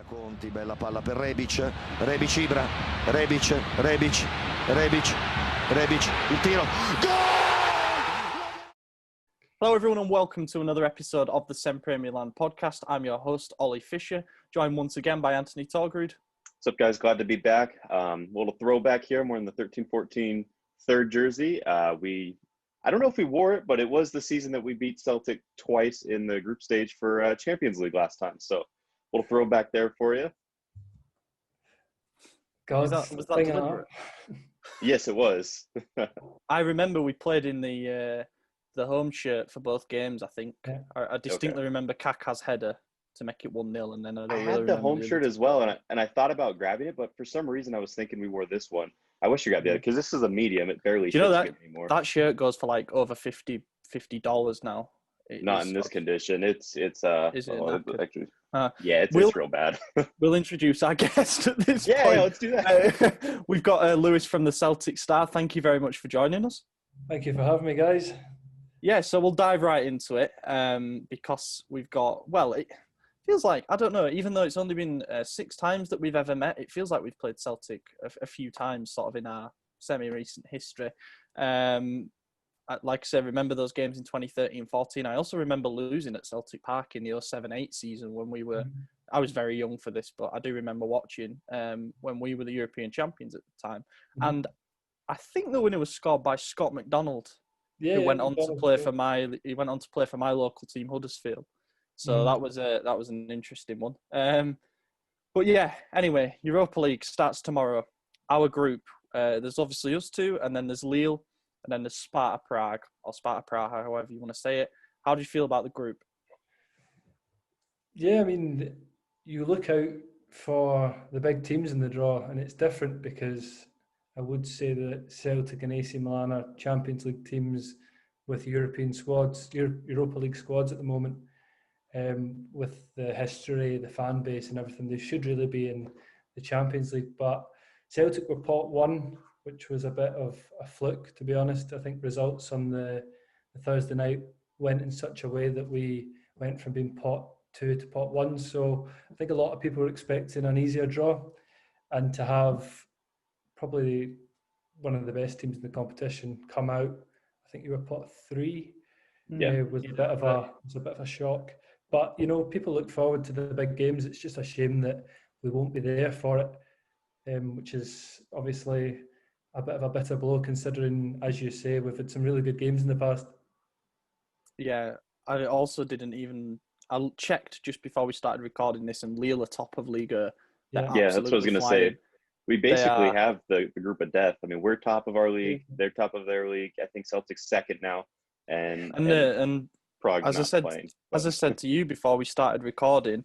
Conti, bella palla per Rebic, Ibra, Rebic, il tiro, goal! Hello everyone and welcome to another episode of the SempreMilan podcast. I'm your host, Ollie Fisher, joined once again by Anthony Torgrud. What's up, guys? Glad to be back. Little throwback here. I'm wearing the 13-14 third jersey. I don't know if we wore it, but it was the season that we beat Celtic twice in the group stage for Champions League last time. So little throwback there for you. Was that deliberate? Yes, it was. I remember we played in the home shirt for both games, I think. Yeah. I distinctly remember Kaká's header to make it 1-0, and then I had the home shirt as well, and I thought about grabbing it, but for some reason I was thinking we wore this one. I wish you got the other, because this is a medium. It barely fits good anymore. That shirt goes for like over $50 now. Not in this condition. It's actually, it's real bad. We'll introduce our guest at this point. Yeah, let's do that. We've got Lewis from the Celtic Star. Thank you very much for joining us. Thank you for having me, guys. Yeah, so we'll dive right into it because we've got, it feels like, I don't know, even though it's only been 6 times that we've ever met, it feels like we've played Celtic a few times sort of in our semi-recent history. Like I said, remember those games in 2013-14. I also remember losing at Celtic Park in the 07-08 season when we were, I was very young for this, but I do remember watching when we were the European champions at the time. And I think the winner was scored by Scott McDonald, who went on to play for my local team, Huddersfield. So that was an interesting one. But yeah, anyway, Europa League starts tomorrow. Our group, there's obviously us two, and then there's Lille, and then there's Sparta Prague, or Sparta Praha, however you want to say it. How do you feel about the group? Yeah, I mean, you look out for the big teams in the draw, and it's different because I would say that Celtic and AC Milan are Champions League teams with European squads, Europa League squads at the moment. With the history, the fan base and everything, they should really be in the Champions League. But Celtic were pot 1, which was a bit of a fluke, to be honest. I think results on the Thursday night went in such a way that we went from being pot 2 to pot 1. So I think a lot of people were expecting an easier draw, and to have probably one of the best teams in the competition come out, I think you were pot 3. Was a bit of a shock. But, you know, people look forward to the big games. It's just a shame that we won't be there for it, which is obviously a bit of a bitter blow considering, as you say, we've had some really good games in the past. Yeah, I also I checked just before we started recording this, and Lille are top of Liga. Yeah, that's what I was going to say. We basically have the group of death. I mean, we're top of our league. They're top of their league. I think Celtic's second now. And Prague, as I said to you before we started recording,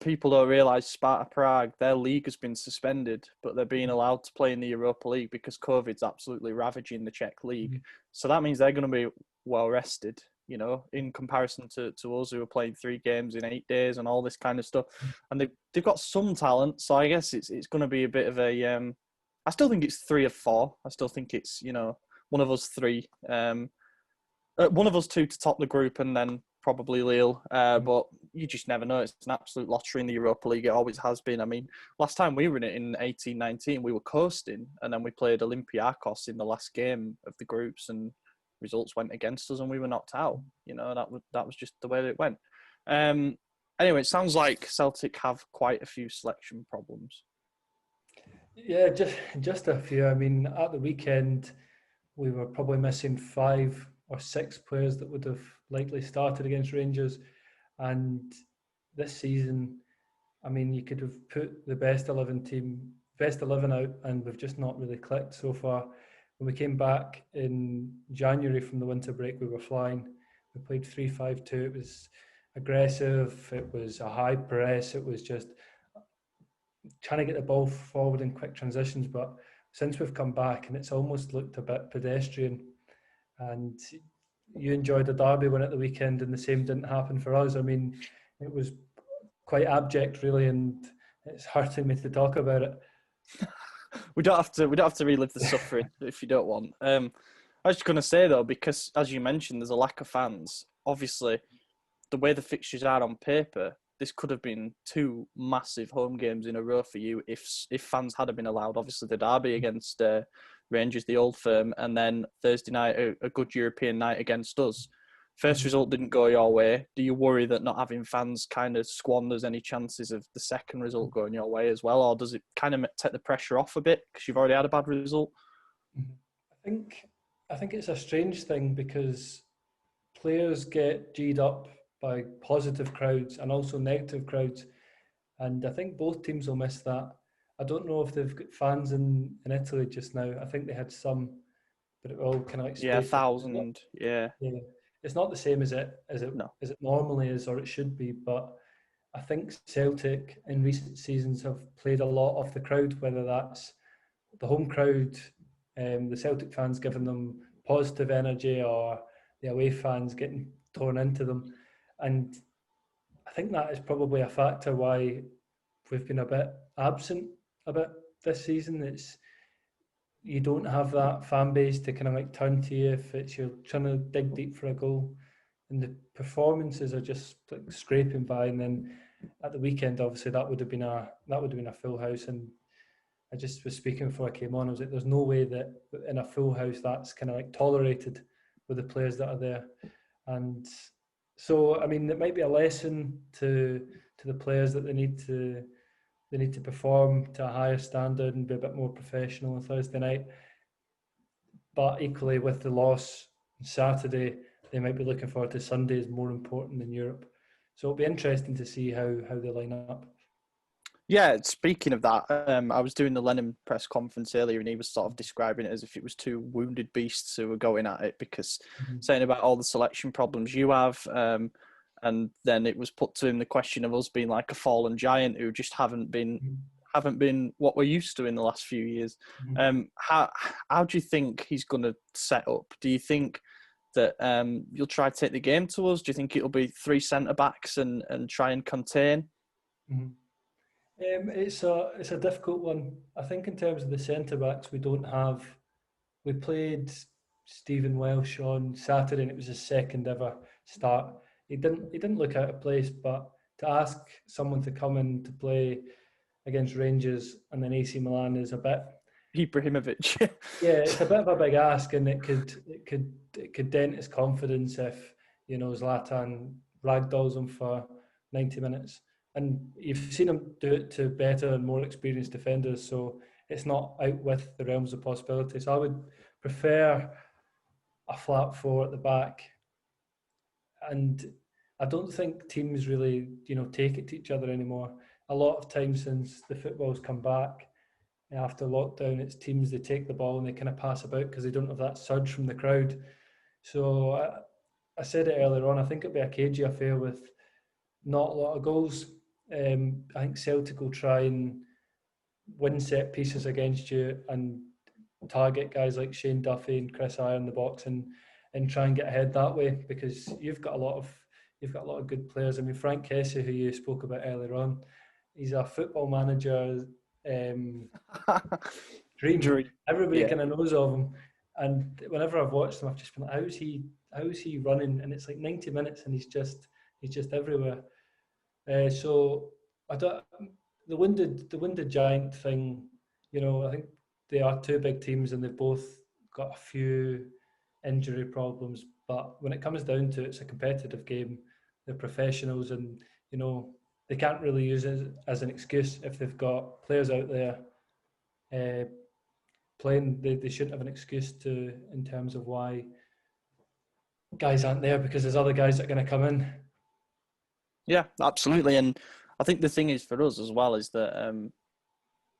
people don't realise Sparta Prague, their league has been suspended, but they're being allowed to play in the Europa League because COVID's absolutely ravaging the Czech league. So that means they're going to be well rested, you know, in comparison to us who are playing 3 games in 8 days and all this kind of stuff. And they've got some talent, so I guess it's going to be a bit of a. I still think it's 3 of 4. I still think it's, you know, one of us 3. One of us 2 to top the group, and then probably Lille. But you just never know. It's an absolute lottery in the Europa League. It always has been. I mean, last time we were in it in 18-19, we were coasting, and then we played Olympiacos in the last game of the groups, and results went against us, and we were knocked out. You know, that was just the way that it went. Anyway, it sounds like Celtic have quite a few selection problems. Yeah, just a few. I mean, at the weekend, we were probably missing 5 or 6 players that would have likely started against Rangers. And this season, I mean, you could have put the best 11 out, and we've just not really clicked so far. When we came back in January from the winter break, we were flying. We played 3-5-2. It was aggressive. It was a high press. It was just trying to get the ball forward in quick transitions. But since we've come back, and it's almost looked a bit pedestrian. And you enjoyed a derby win at the weekend, and the same didn't happen for us. I mean, it was quite abject, really, and it's hurting me to talk about it. We don't have to relive the suffering if you don't want. I was just going to say though, because as you mentioned, there's a lack of fans. Obviously, the way the fixtures are on paper, this could have been two massive home games in a row for you if fans had been allowed. Obviously, the derby against Rangers, the Old Firm, and then Thursday night, a good European night against us. First result didn't go your way. Do you worry that not having fans kind of squanders any chances of the second result going your way as well? Or does it kind of take the pressure off a bit because you've already had a bad result? I think it's a strange thing because players get G'd up by positive crowds and also negative crowds. And I think both teams will miss that. I don't know if they've got fans in Italy just now. I think they had some, but it all kind of like 1,000. Yeah. It's not the same as it No. as it normally is, or it should be. But I think Celtic in recent seasons have played a lot off the crowd, whether that's the home crowd, the Celtic fans giving them positive energy, or the away fans getting torn into them. And I think that is probably a factor why we've been a bit absent a bit this season. It's you don't have that fan base to kind of like turn to you if it's you're trying to dig deep for a goal, and the performances are just like scraping by. And then at the weekend, obviously that would have been a full house. And I just was speaking before I came on. I was like, there's no way that in a full house that's kind of like tolerated with the players that are there. And so, I mean, it might be a lesson to the players that they need to perform to a higher standard and be a bit more professional on Thursday night. But equally, with the loss on Saturday, they might be looking forward to Sunday as more important than Europe. So it'll be interesting to see how they line up. Yeah, speaking of that, I was doing the Lennon press conference earlier and he was sort of describing it as if it was two wounded beasts who were going at it because saying about all the selection problems you have, and then it was put to him the question of us being like a fallen giant who just haven't been what we're used to in the last few years. How do you think he's going to set up? Do you think that you'll try to take the game to us? Do you think it'll be 3 centre-backs and try and contain? It's a difficult one. I think in terms of the centre-backs, we played Stephen Welsh on Saturday and it was his second ever start. He didn't look out of place, but to ask someone to come in to play against Rangers and then AC Milan is a bit Ibrahimovic. Yeah, it's a bit of a big ask, and it could dent his confidence if Zlatan ragdolls him for 90 minutes. And you've seen him do it to better and more experienced defenders, so it's not out with the realms of possibility. So I would prefer a flat four at the back. And I don't think teams really, take it to each other anymore. A lot of times since the football's come back after lockdown, it's teams, they take the ball and they kind of pass about because they don't have that surge from the crowd. So I said it earlier on, I think it'll be a cagey affair with not a lot of goals. I think Celtic will try and win set pieces against you and target guys like Shane Duffy and Chris Ajer in the box and try and get ahead that way, because you've got a lot of good players. I mean, Frank Kessie, who you spoke about earlier on, he's a football manager dream. Everybody kind of knows of him, and whenever I've watched him, I've just been like, how is he running? And it's like 90 minutes, and he's just everywhere. So the wounded giant thing, I think they are two big teams, and they've both got a few injury problems. But when it comes down to it, it's a competitive game. They're professionals, and they can't really use it as an excuse if they've got players out there playing. They shouldn't have an excuse in terms of why guys aren't there, because there's other guys that are going to come in. Yeah, absolutely. And I think the thing is for us as well is that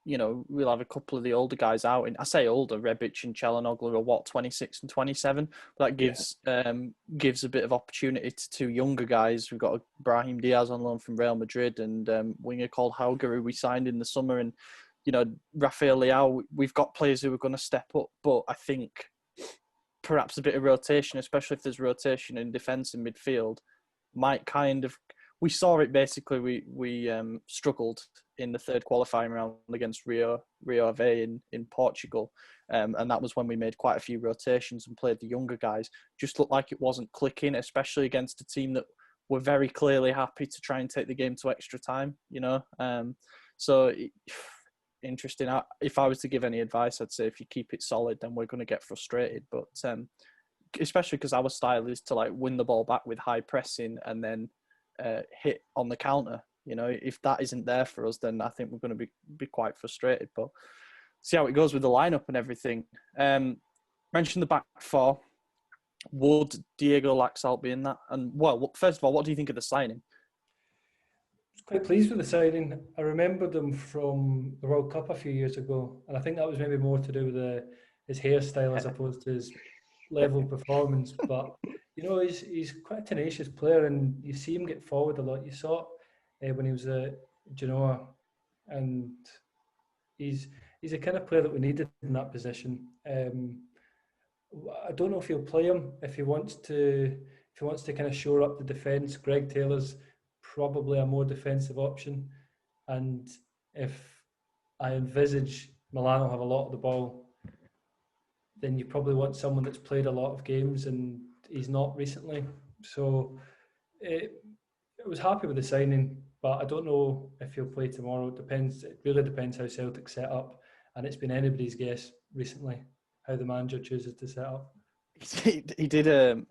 we'll have a couple of the older guys out. And I say older, Rebic and Çalhanoğlu are 26 and 27. But that gives a bit of opportunity to two younger guys. We've got Brahim Diaz on loan from Real Madrid and winger called Hauger, who we signed in the summer, and Rafael Leao. We've got players who are going to step up, but I think perhaps a bit of rotation, especially if there's rotation in defence and midfield, might kind of. We saw it basically. We struggled in the third qualifying round against Rio Ave in Portugal, and that was when we made quite a few rotations and played the younger guys. Just looked like it wasn't clicking, especially against a team that were very clearly happy to try and take the game to extra time, So interesting. If I was to give any advice, I'd say if you keep it solid, then we're going to get frustrated. But especially because our style is to like win the ball back with high pressing and then hit on the counter. If that isn't there for us, then I think we're going to be quite frustrated. But see how it goes with the lineup and everything. Mentioned the back four. Would Diego Laxalt be in that? And well, first of all, what do you think of the signing? I was quite pleased with the signing. I remembered him from the World Cup a few years ago, and I think that was maybe more to do with his hairstyle as opposed to his level of performance. But he's quite a tenacious player, and you see him get forward a lot. You saw it when he was at Genoa, and he's a kind of player that we needed in that position. I don't know if he'll play him if he wants to kind of shore up the defence. Greg Taylor's probably a more defensive option, and if I envisage Milan will have a lot of the ball, then you probably want someone that's played a lot of games, and he's not recently. So I was happy with the signing, but I don't know if he'll play tomorrow. It really depends how Celtic set up, and it's been anybody's guess recently how the manager chooses to set up. He did.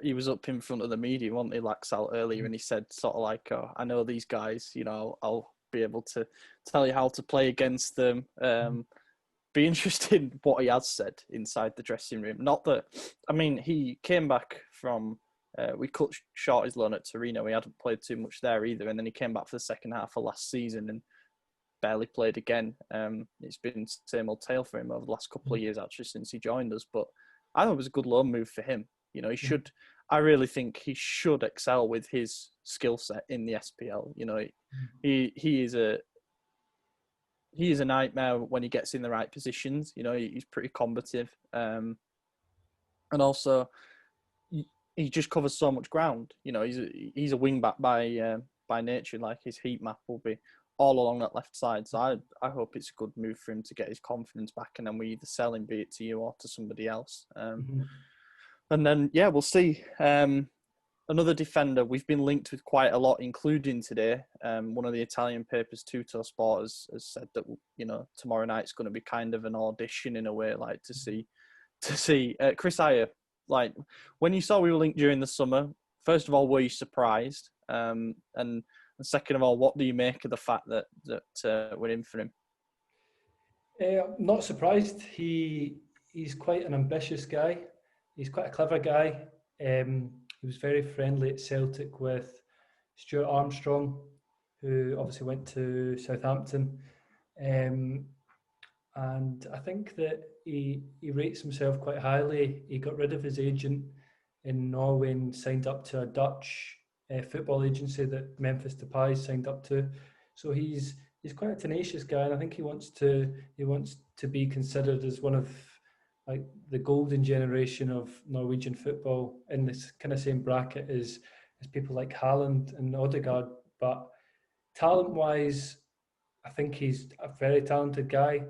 He was up in front of the media, wasn't he, Laxalt, earlier, and he said sort of like, "Oh, I know these guys. I'll be able to tell you how to play against them." Be interested what he has said inside the dressing room. Not that, he came back from. We cut short his loan at Torino. He hadn't played too much there either, and then he came back for the second half of last season and barely played again. It's been same old tale for him over the last couple of years, actually, since he joined us. But I thought it was a good loan move for him. He should. I really think he should excel with his skill set in the SPL. He is a nightmare when he gets in the right positions. He's pretty combative, and also he just covers so much ground. He's a wing back by nature. Like his heat map will be all along that left side. So I hope it's a good move for him to get his confidence back, and then we either sell him, be it to you or to somebody else. And then, we'll see. Another defender we've been linked with quite a lot, including today. One of the Italian papers, Tutto Sport, has said that tomorrow night's going to be kind of an audition in a way, like to see Chris Ajer. Like when you saw we were linked during the summer, first of all, were you surprised? And second of all, what do you make of the fact that we're in for him? Not surprised. He's quite an ambitious guy. He's quite a clever guy. He was very friendly at Celtic with Stuart Armstrong, who obviously went to Southampton. And I think that he rates himself quite highly. He got rid of his agent in Norway and signed up to a Dutch football agency that Memphis Depay signed up to. So he's quite a tenacious guy, and I think he wants to be considered as one of like the golden generation of Norwegian football in this kind of same bracket as people like Haaland and Odegaard. But talent-wise, I think he's a very talented guy,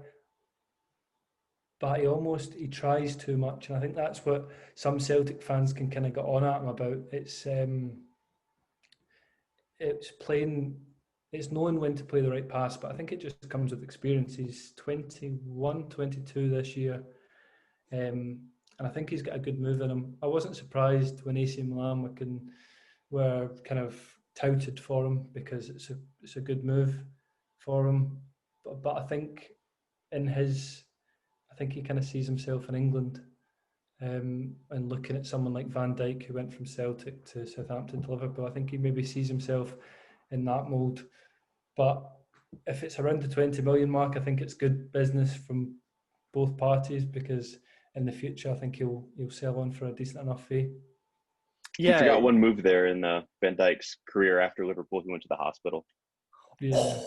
but he tries too much, and I think that's what some Celtic fans can kind of get on at him about. It's knowing when to play the right pass, but I think it just comes with experience. He's 21, 22 this year. And I think he's got a good move in him. I wasn't surprised when AC Milan were kind of touted for him because it's a good move for him. But I think he kind of sees himself in England, and looking at someone like Van Dijk, who went from Celtic to Southampton to Liverpool. I think he maybe sees himself in that mould. But if it's around the 20 million mark, I think it's good business from both parties, because in the future, I think he'll sell on for a decent enough fee. Yeah, you forgot one move there in Van Dijk's career after Liverpool. He went to the hospital. Yeah.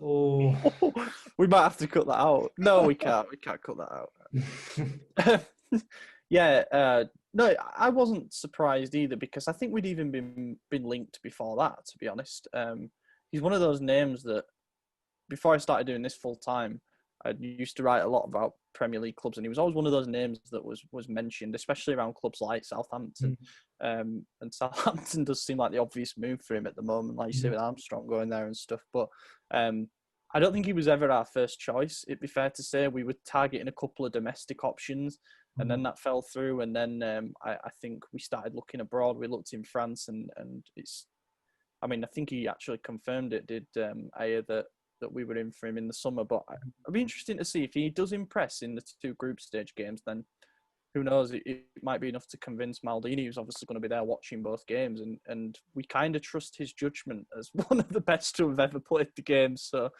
Oh. We might have to cut that out. No, we can't. We can't cut that out. No, I wasn't surprised either, because I think we'd even been linked before that, to be honest. He's one of those names that, before I started doing this full time, I used to write a lot about Premier League clubs, and he was always one of those names that was mentioned, especially around clubs like Southampton. And Southampton does seem like the obvious move for him at the moment, like you say with Armstrong going there and stuff. But I don't think he was ever our first choice. It'd be fair to say we were targeting a couple of domestic options, and then that fell through. And then I think we started looking abroad. We looked in France, and it's. I mean, I think he actually confirmed it. Did Ajer that we were in for him in the summer? But it'd be interesting to see if he does impress in the 2 group stage games. Then who knows? It might be enough to convince Maldini, who's obviously going to be there watching both games, and we kind of trust his judgment as one of the best to have ever played the game. So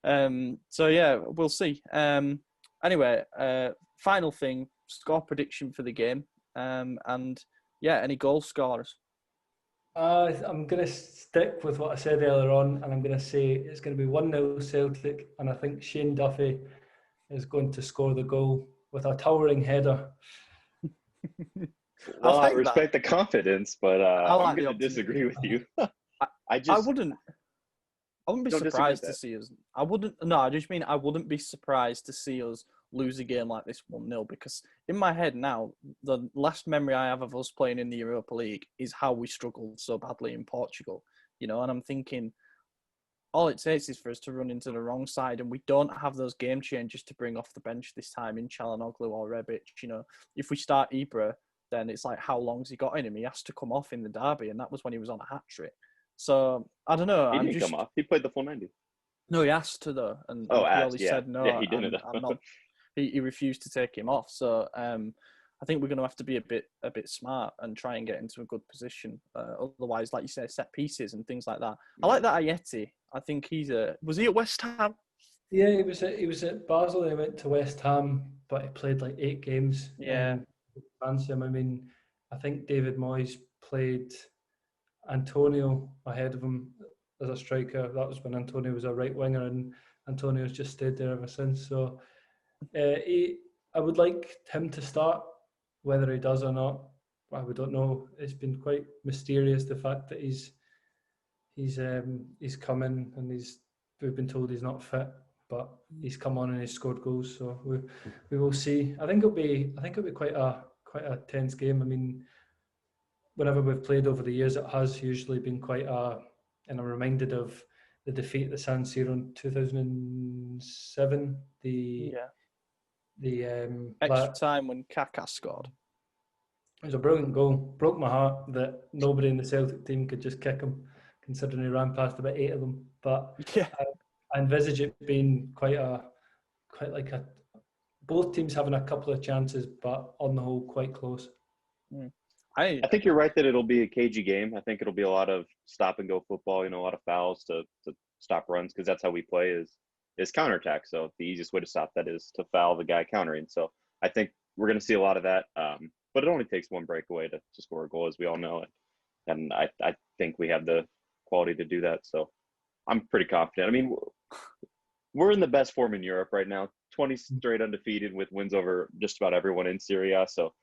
yeah, we'll see. Anyway, final thing: score prediction for the game, and yeah, any goal scorers. I'm going to stick with what I said earlier on, and I'm going to say it's going to be 1-0 Celtic, and I think Shane Duffy is going to score the goal with a towering header. Well, I respect the confidence, but like I'm going to disagree with you. I wouldn't be surprised to see us. I just mean I wouldn't be surprised to see us lose a game like this 1-0, because in my head now, the last memory I have of us playing in the Europa League is how we struggled so badly in Portugal, and I'm thinking all it takes is for us to run into the wrong side, and we don't have those game changers to bring off the bench this time in Çalhanoğlu or Rebic. If we start Ibra, then it's like, how long's he got in him? He has to come off in the derby, and that was when he was on a hat-trick. So, I don't know. He didn't come off. He played the full 90. No, he asked to, though. And said, no, yeah, he didn't. I'm not. He refused to take him off. So, I think we're going to have to be a bit smart and try and get into a good position. Otherwise, like you say, set pieces and things like that. I like that Ajeti. I think was he at West Ham? Yeah, he was at Basel. He went to West Ham, but he played like 8 games. Yeah. Fancy him. I mean, I think David Moyes played Antonio ahead of him as a striker. That was when Antonio was a right winger, and Antonio's just stayed there ever since. So I would like him to start. Whether he does or not, we don't know. It's been quite mysterious, the fact that he's come in and we've been told he's not fit, but he's come on and he's scored goals. So we will see. I think it'll be quite a tense game. I mean, whenever we've played over the years, it has usually been and I'm reminded of the defeat at the San Siro in 2007. The extra time when Kaká scored. It was a brilliant goal. Broke my heart that nobody in the Celtic team could just kick him, considering he ran past about 8 of them. But yeah, I envisage it being both teams having a couple of chances, but on the whole, quite close. I think you're right that it'll be a cagey game. I think it'll be a lot of stop and go football. A lot of fouls to stop runs, because that's how we play is counterattack. So the easiest way to stop that is to foul the guy countering. So I think we're going to see a lot of that. But it only takes one breakaway to score a goal, as we all know. And I think we have the quality to do that. So I'm pretty confident. I mean, we're in the best form in Europe right now. 20 straight undefeated with wins over just about everyone in Serie A. So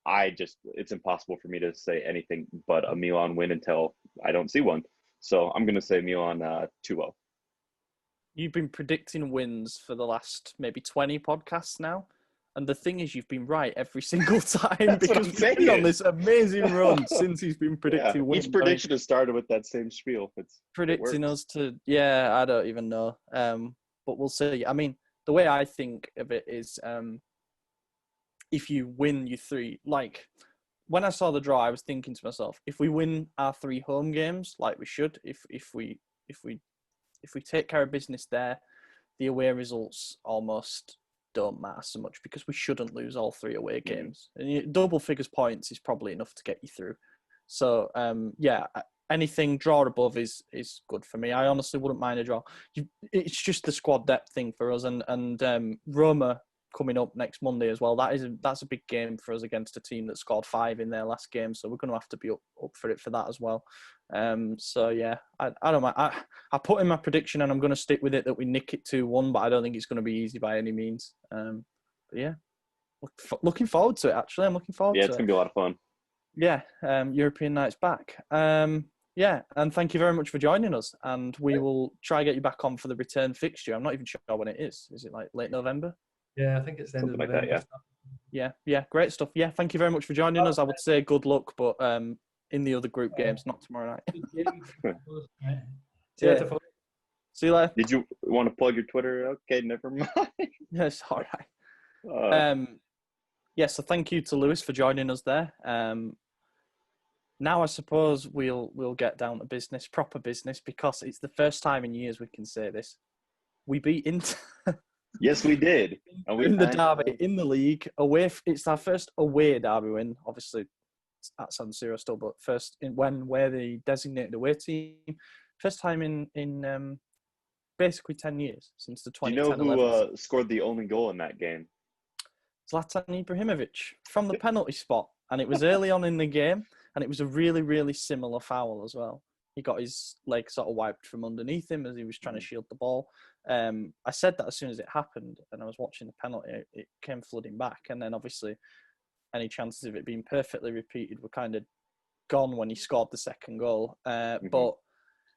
it's impossible for me to say anything but a Milan win until I don't see one. So I'm going to say Milan 2-0. You've been predicting wins for the last maybe 20 podcasts now. And the thing is, you've been right every single time because we've been on this amazing run since he's been predicting wins. Each prediction has started with that same spiel. Predicting us to, I don't even know. But we'll see. I mean, the way I think of it is if you win your 3, like when I saw the draw, I was thinking to myself, if we win our 3 home games, like we should, if we take care of business there, the away results almost don't matter so much because we shouldn't lose all 3 away games. And double figures points is probably enough to get you through. So, anything draw above is good for me. I honestly wouldn't mind a draw. It's just the squad depth thing for us. And Roma coming up next Monday as well. That's a big game for us against a team that scored 5 in their last game. So we're going to have to be up for it for that as well. I don't mind. I put in my prediction and I'm going to stick with it that we nick it 2-1, but I don't think it's going to be easy by any means. Looking forward to it, actually. I'm looking forward to it. Yeah, it's going to be a lot of fun. Yeah, European night's back. Yeah, and thank you very much for joining us. And we will try get you back on for the return fixture. I'm not even sure when it is. Is it like late November? Yeah, I think it's the end Something of like that, November. Yeah, great stuff. Yeah, thank you very much for joining us. I would say good luck, but in the other group games, not tomorrow night. See you later, folks. See you later. Did you want to plug your Twitter? Okay, never mind. Yes, all right. So thank you to Lewis for joining us there. Now I suppose we'll get down to business, proper business, because it's the first time in years we can say this. We beat Inter. Yes, we did. In the derby, in the league, away. It's our first away derby win. Obviously, it's at San Siro still, but first when we're the designated away team. First time in basically 10 years since the 2010. Do you know who scored the only goal in that game? Zlatan Ibrahimovic from the penalty spot, and it was early on in the game, and it was a really, really similar foul as well. He got his leg sort of wiped from underneath him as he was trying to shield the ball. I said that as soon as it happened, and I was watching the penalty, it came flooding back, and then obviously any chances of it being perfectly repeated were kind of gone when he scored the second goal. But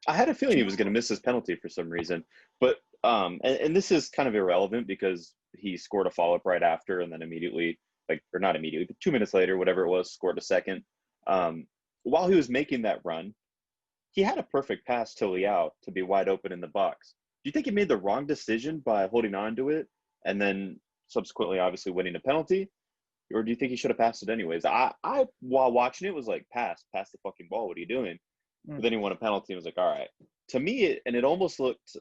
I had a feeling he was going to miss his penalty for some reason, but and this is kind of irrelevant because he scored a follow-up right after, and then immediately, or not immediately, but 2 minutes later, whatever it was, scored a second. While he was making that run, he had a perfect pass to Leao to be wide open in the box. Do you think he made the wrong decision by holding on to it and then subsequently, obviously, winning a penalty? Or do you think he should have passed it anyways? I while watching it, was like, pass the fucking ball. What are you doing? But then he won a penalty and was like, all right. To me, it almost looked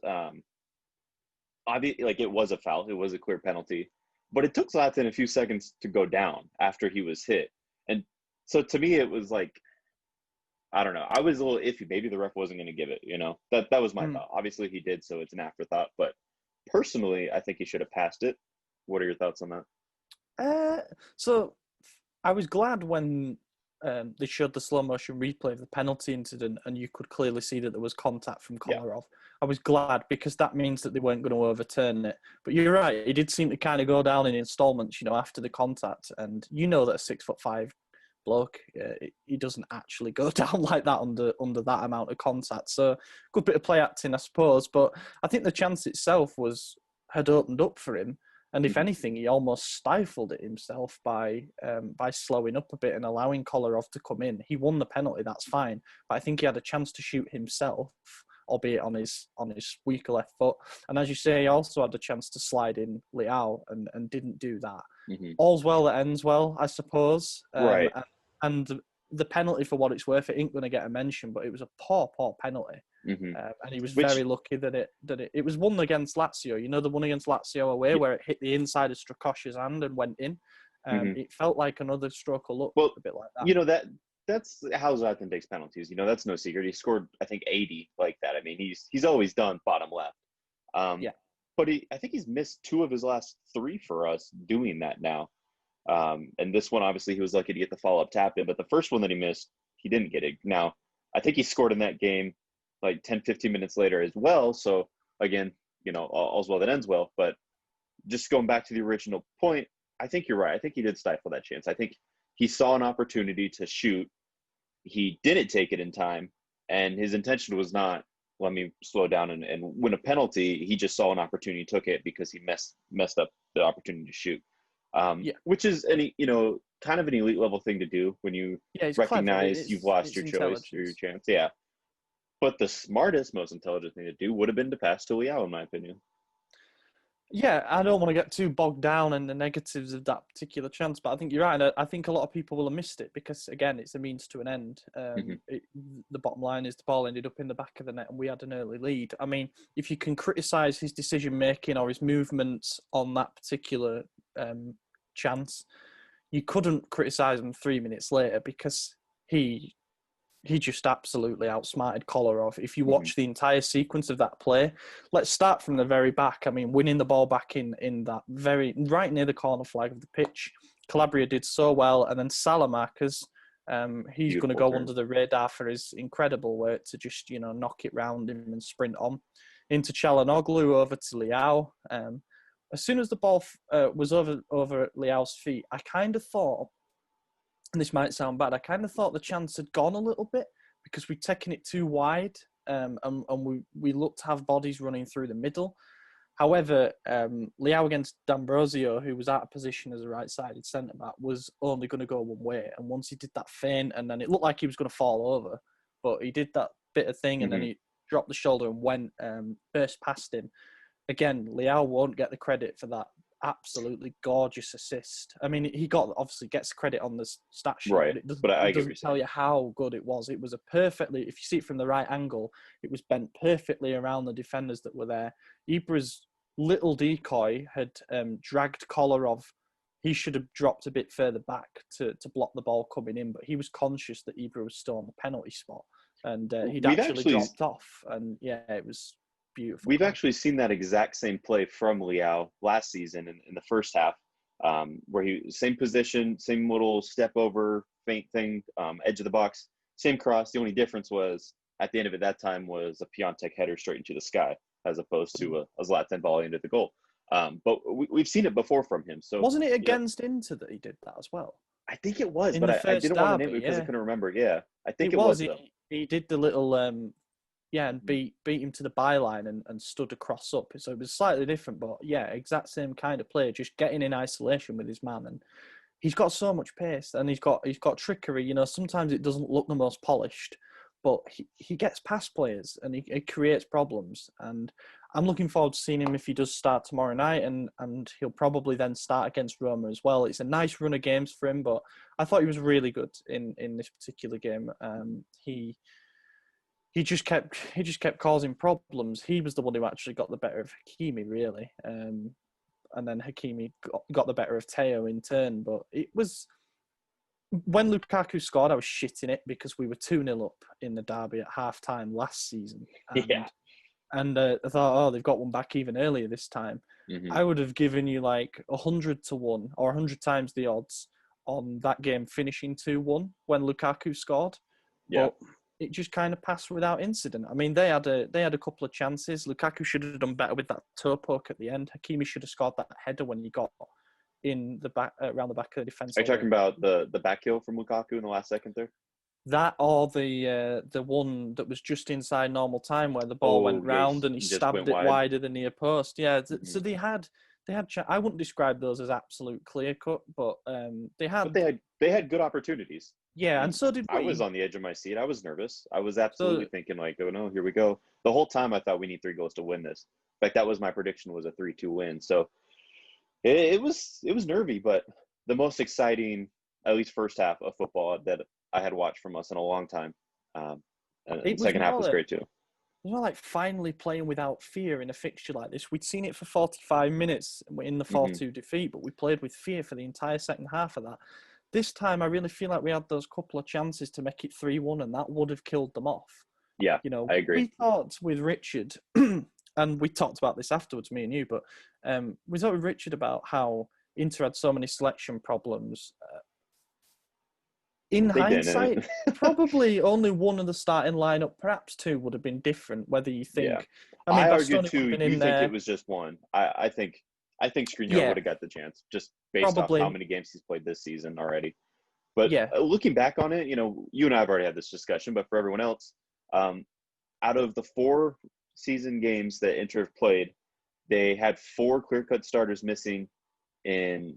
obvious, like it was a foul. It was a clear penalty. But it took Zlatan a few seconds to go down after he was hit. And so to me, it was like, I don't know. I was a little iffy. Maybe the ref wasn't going to give it, That was my thought. Obviously, he did, so it's an afterthought. But personally, I think he should have passed it. What are your thoughts on that? So I was glad when they showed the slow motion replay of the penalty incident and you could clearly see that there was contact from Kolarov. I was glad because that means that they weren't going to overturn it. But you're right, it did seem to kind of go down in installments, after the contact. And that a 6'5" bloke, he doesn't actually go down like that under that amount of contact. So good bit of play acting, I suppose. But I think the chance itself had opened up for him. And if anything, he almost stifled it himself by slowing up a bit and allowing Kolarov to come in. He won the penalty, that's fine. But I think he had a chance to shoot himself, albeit on his weaker left foot. And as you say, he also had the chance to slide in Leao and didn't do that. All's well that ends well, I suppose. Right. And the penalty, for what it's worth, it ain't going to get a mention, but it was a poor penalty. And he was very lucky that it was one against Lazio. The one against Lazio away where it hit the inside of Strakosha's hand and went in. It felt like another stroke of luck, a bit like that. That's how Zlatan takes penalties. That's no secret. He scored, I think, 80 like that. I mean, he's always done bottom left. But I think he's missed 2 of his last 3 for us doing that now. And this one, obviously, he was lucky to get the follow-up tap in. But the first one that he missed, he didn't get it. Now, I think he scored in that game like 10, 15 minutes later as well. So, again, all's well that ends well. But just going back to the original point, I think you're right. I think he did stifle that chance. I think he saw an opportunity to shoot. He didn't take it in time. And his intention was not, let me slow down and win a penalty. He just saw an opportunity, took it because he messed up the opportunity to shoot. Which is kind of an elite level thing to do when you recognize you've lost your choice or your chance. Yeah. But the smartest, most intelligent thing to do would have been to pass to Leao, in my opinion. Yeah, I don't want to get too bogged down in the negatives of that particular chance, but I think you're right. I think a lot of people will have missed it because, again, it's a means to an end. The bottom line is the ball ended up in the back of the net and we had an early lead. I mean, if you can criticise his decision-making or his movements on that particular chance, you couldn't criticise him 3 minutes later because he just absolutely outsmarted Kolarov. If you watch the entire sequence of that play, let's start from the very back. I mean, winning the ball back in that right near the corner flag of the pitch. Calabria did so well. And then Salamakers, he's going to go under the radar for his incredible work to just, knock it round him and sprint on. Into Çalhanoğlu, over to Leao. As soon as the ball was over Leao's feet, I kind of thought, and this might sound bad, I kind of thought the chance had gone a little bit because we'd taken it too wide, and we looked to have bodies running through the middle. However, Leao against D'Ambrosio, who was out of position as a right-sided centre-back, was only going to go one way. And once he did that feint, and then it looked like he was going to fall over, but he did that bit of thing, and then he dropped the shoulder and went burst past him. Again, Leao won't get the credit for that absolutely gorgeous assist. I mean, he obviously gets credit on the stat sheet, Right. but it doesn't tell you how good it was. It was a perfectly, if you see it from the right angle, it was bent perfectly around the defenders that were there. Ibra's little decoy had dragged Kolarov. He should have dropped a bit further back to block the ball coming in, but he was conscious that Ibra was still on the penalty spot, and he'd actually dropped off. And yeah, it was beautiful. We've actually seen that exact same play from Leao last season in the first half, where same position, same little step over feint thing, edge of the box, same cross. The only difference was at the end of it that time was a Piontek header straight into the sky, as opposed to a Zlatan volley into the goal. But we've seen it before from him. So wasn't it against Inter that he did that as well? I think it was, but I didn't want to name it because I couldn't remember. Yeah, I think it was. He did the little and beat him to the byline and stood across up. So it was slightly different, but yeah, exact same kind of play, just getting in isolation with his man. And he's got so much pace, and he's got trickery. You know, sometimes it doesn't look the most polished, but he gets past players and he creates problems. And I'm looking forward to seeing him if he does start tomorrow night, and he'll probably then start against Roma as well. It's a nice run of games for him, but I thought he was really good in this particular game. He just kept causing problems. He was the one who actually got the better of Hakimi, really. And then Hakimi got the better of Teo in turn. But it was... When Lukaku scored, I was shitting it because we were 2-0 up in the derby at half-time last season. And I thought, they've got one back even earlier this time. I would have given you like 100 to 1 or 100 times the odds on that game finishing 2-1 when Lukaku scored. Yeah. But it just kind of passed without incident. I mean, they had a couple of chances. Lukaku should have done better with that toe poke at the end. Hakimi should have scored that header when he got in the back around the back of the defence. Are you talking about the back heel from Lukaku in the last second there? That or the one that was just inside normal time where the ball went round and he stabbed it wider than near post. Yeah, so they had. I wouldn't describe those as absolute clear cut, but they had good opportunities. Yeah, and so did we. I was on the edge of my seat. I was nervous. I was absolutely thinking like, oh no, here we go. The whole time I thought we need 3 goals to win this. In fact, that was my prediction, was a 3-2 win. So it was nervy, but the most exciting, at least first half of football that I had watched from us in a long time. And the second half was great too. It was like finally playing without fear in a fixture like this. We'd seen it for 45 minutes in the 4-2 defeat, but we played with fear for the entire second half of that. This time, I really feel like we had those couple of chances to make it 3-1, and that would have killed them off. Yeah, I agree. We talked with Richard, and we talked about this afterwards, me and you, but we talked with Richard about how Inter had so many selection problems. In hindsight, probably only one of the starting lineup, perhaps 2, would have been different. Whether you think, I argue 2. You think it was just 1? I think Skriniar would have got the chance just based off how many games he's played this season already. But looking back on it, you know, you and I have already had this discussion, but for everyone else, out of the 4 season games that Inter have played, they had 4 clear-cut starters missing in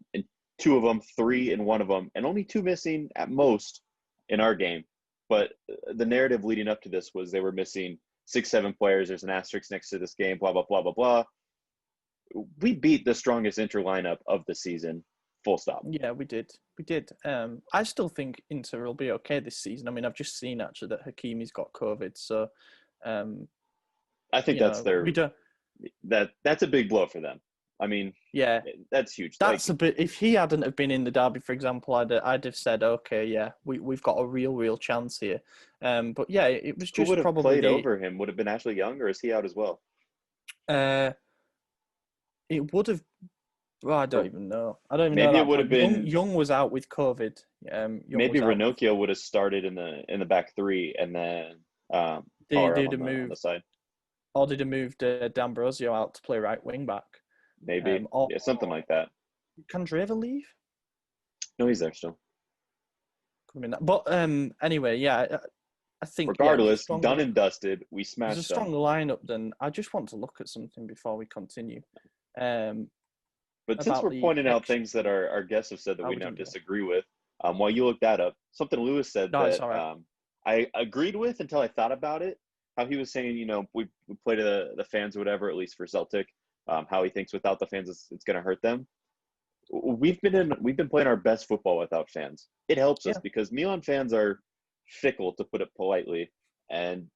2 of them, 3 in 1 of them, and only 2 missing at most in our game. But the narrative leading up to this was they were missing 6-7 players. There's an asterisk next to this game, blah, blah, blah, blah, blah. We beat the strongest Inter lineup of the season, full stop. Yeah, we did. I still think Inter will be okay this season. I mean, I've just seen actually that Hakimi's got COVID, so I think that's that's a big blow for them. I mean, yeah, that's huge. That's a bit. If he hadn't have been in the derby, for example, I'd have said, okay, yeah, we've got a real chance here. But yeah, it was just who would have probably played over him. Would have been Ashley Young, or is he out as well? It would have. Well, I don't even know. Maybe it would have been Young was out with COVID. Maybe Ranocchio would have started in the back 3, and then they'd have moved on the side. Or did have moved D'Ambrosio out to play right wing back. Maybe, something like that. Can Draver leave? No, he's there still. But anyway, yeah, I think regardless, done and dusted, we smashed them. There's a strong lineup. Then I just want to look at something before we continue. But since we're pointing out things that our guests have said that we don't disagree with, while you look that up, something Lewis said that I agreed with until I thought about it. How he was saying, you know, we play to the fans or whatever, at least for Celtic. How he thinks without the fans it's going to hurt them. We've been playing our best football without fans. It helps us because Milan fans are fickle, to put it politely, and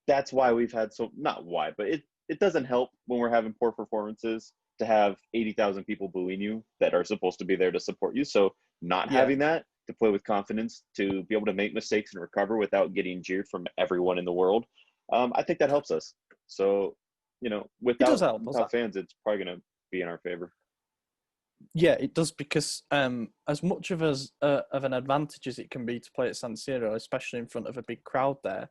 that's why we've had not why, but it doesn't help when we're having poor performances to have 80,000 people booing you that are supposed to be there to support you. So not having that, to play with confidence, to be able to make mistakes and recover without getting jeered from everyone in the world, I think that helps us. So, you know, without fans, it's probably going to be in our favor. Yeah, it does, because as much of an advantage as it can be to play at San Siro, especially in front of a big crowd there,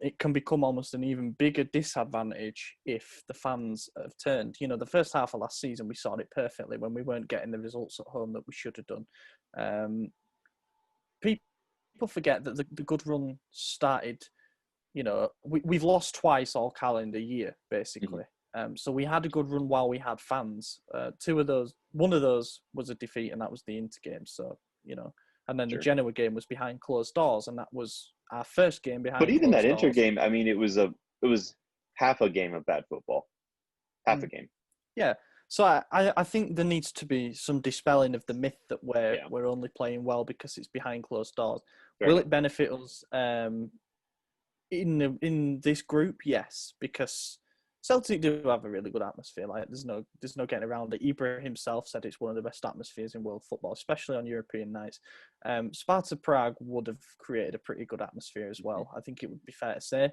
it can become almost an even bigger disadvantage if the fans have turned. You know, the first half of last season, we saw it perfectly when we weren't getting the results at home that we should have done. People forget that the good run started, you know, we've lost twice all calendar year, basically. So we had a good run while we had fans. One of those was a defeat, and that was the Inter game. So, you know, and then the Genoa game was behind closed doors, and that was our first game behind closed doors. But even that Inter game, I mean, it was half a game of bad football. Half a game. Yeah. So I think there needs to be some dispelling of the myth that we're only playing well because it's behind closed doors. Will it benefit us in this group? Yes, because Celtic do have a really good atmosphere. Like there's no getting around it. Ibra himself said it's one of the best atmospheres in world football, especially on European nights. Sparta Prague would have created a pretty good atmosphere as well. I think it would be fair to say.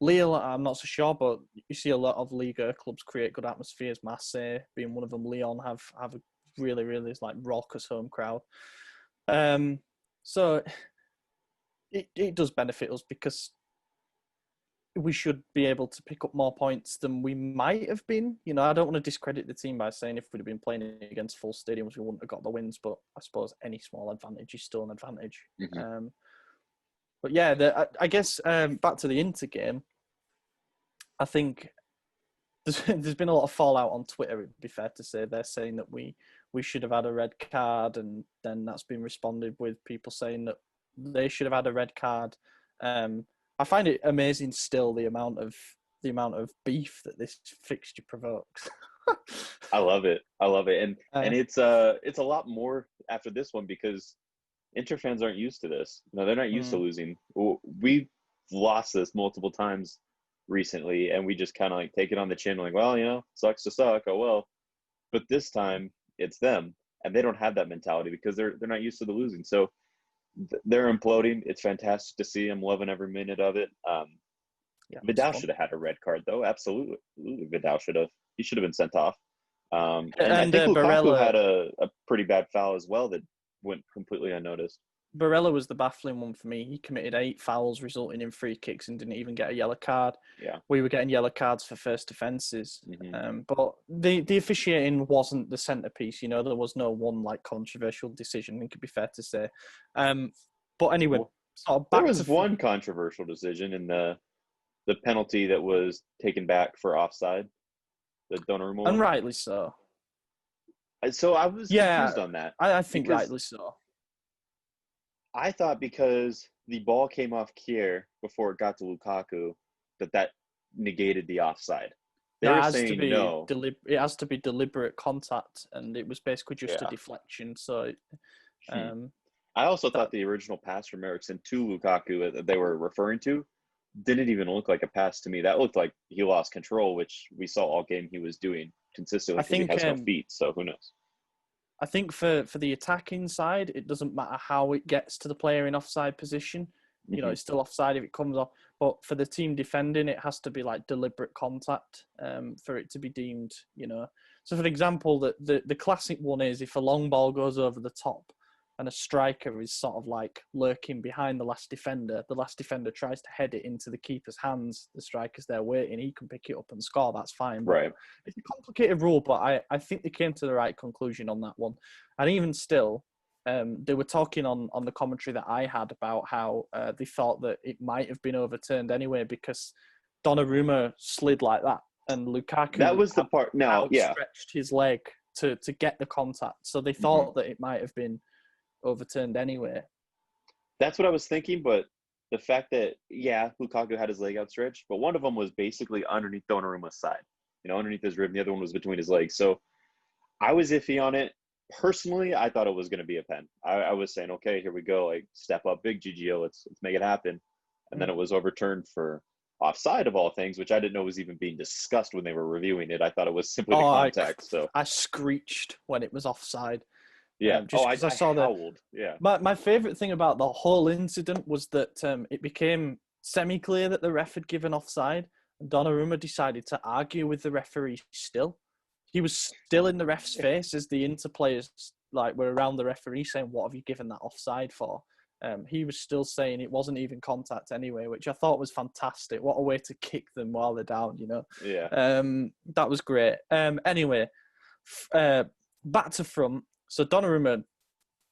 Lille, I'm not so sure, but you see a lot of Liga clubs create good atmospheres. Marseille being one of them. Lyon have a really, really like raucous home crowd. So it does benefit us because we should be able to pick up more points than we might have been. You know, I don't want to discredit the team by saying if we'd have been playing against full stadiums, we wouldn't have got the wins. But I suppose any small advantage is still an advantage. But yeah, I guess back to the Inter game, I think there's been a lot of fallout on Twitter, it'd be fair to say. They're saying that we should have had a red card, and then that's been responded with people saying that they should have had a red card. I find it amazing still the amount of beef that this fixture provokes. I love it, and it's a lot more after this one because Inter fans aren't used to this. No, they're not used to losing. We've lost this multiple times recently, and we just kind of like take it on the chin, like, well, you know, sucks to suck. Oh well. But this time it's them, and they don't have that mentality because they're not used to the losing. So they're imploding. It's fantastic to see. I'm loving every minute of it. Vidal should have had a red card, though. Absolutely, Vidal should have. He should have been sent off. And I think Lukaku had a pretty bad foul as well that went completely unnoticed. Barella was the baffling one for me. He committed 8 fouls, resulting in free kicks, and didn't even get a yellow card. Yeah, we were getting yellow cards for first offences. But the officiating wasn't the centrepiece. You know, there was no one like controversial decision. It could be fair to say. But anyway, there was one controversial decision in the penalty that was taken back for offside. The Donnarumma one. And rightly so. So I was confused on that. I think rightly so. I thought because the ball came off Kier before it got to Lukaku, that negated the offside. They were saying no. It has to be deliberate contact, and it was basically just a deflection. So, I also thought the original pass from Eriksen to Lukaku that they were referring to didn't even look like a pass to me. That looked like he lost control, which we saw all game he was doing consistently. I think he has no feet, so who knows? I think for the attacking side, it doesn't matter how it gets to the player in offside position. You know, it's still offside if it comes off. But for the team defending, it has to be like deliberate contact for it to be deemed, you know. So for example, the classic one is if a long ball goes over the top and a striker is sort of like lurking behind the last defender tries to head it into the keeper's hands, the striker's there waiting, he can pick it up and score, that's fine. Right. It's a complicated rule, but I think they came to the right conclusion on that one. And even still, they were talking on the commentary that I had about how they thought that it might have been overturned anyway because Donnarumma slid like that and Lukaku That was the part. No, yeah. outstretched his leg to get the contact. So they thought that it might have been overturned anyway. That's what I was thinking, but the fact that, Lukaku had his leg outstretched, but one of them was basically underneath Donnarumma's side, underneath his rib, and the other one was between his legs. So I was iffy on it. Personally, I thought it was going to be a pen. I was saying, okay, here we go, like step up big, GGO, let's make it happen. And then it was overturned for offside of all things, which I didn't know was even being discussed when they were reviewing it. I thought it was simply the contact. I screeched when it was offside. Yeah. I saw howled. Yeah. My favourite thing about the whole incident was that it became semi-clear that the ref had given offside, and Donnarumma decided to argue with the referee still. He was still in the ref's face as the interplayers were around the referee saying, "What have you given that offside for?" He was still saying it wasn't even contact anyway, which I thought was fantastic. What a way to kick them while they're down, Yeah. That was great. Anyway, back to front. So Donnarumma,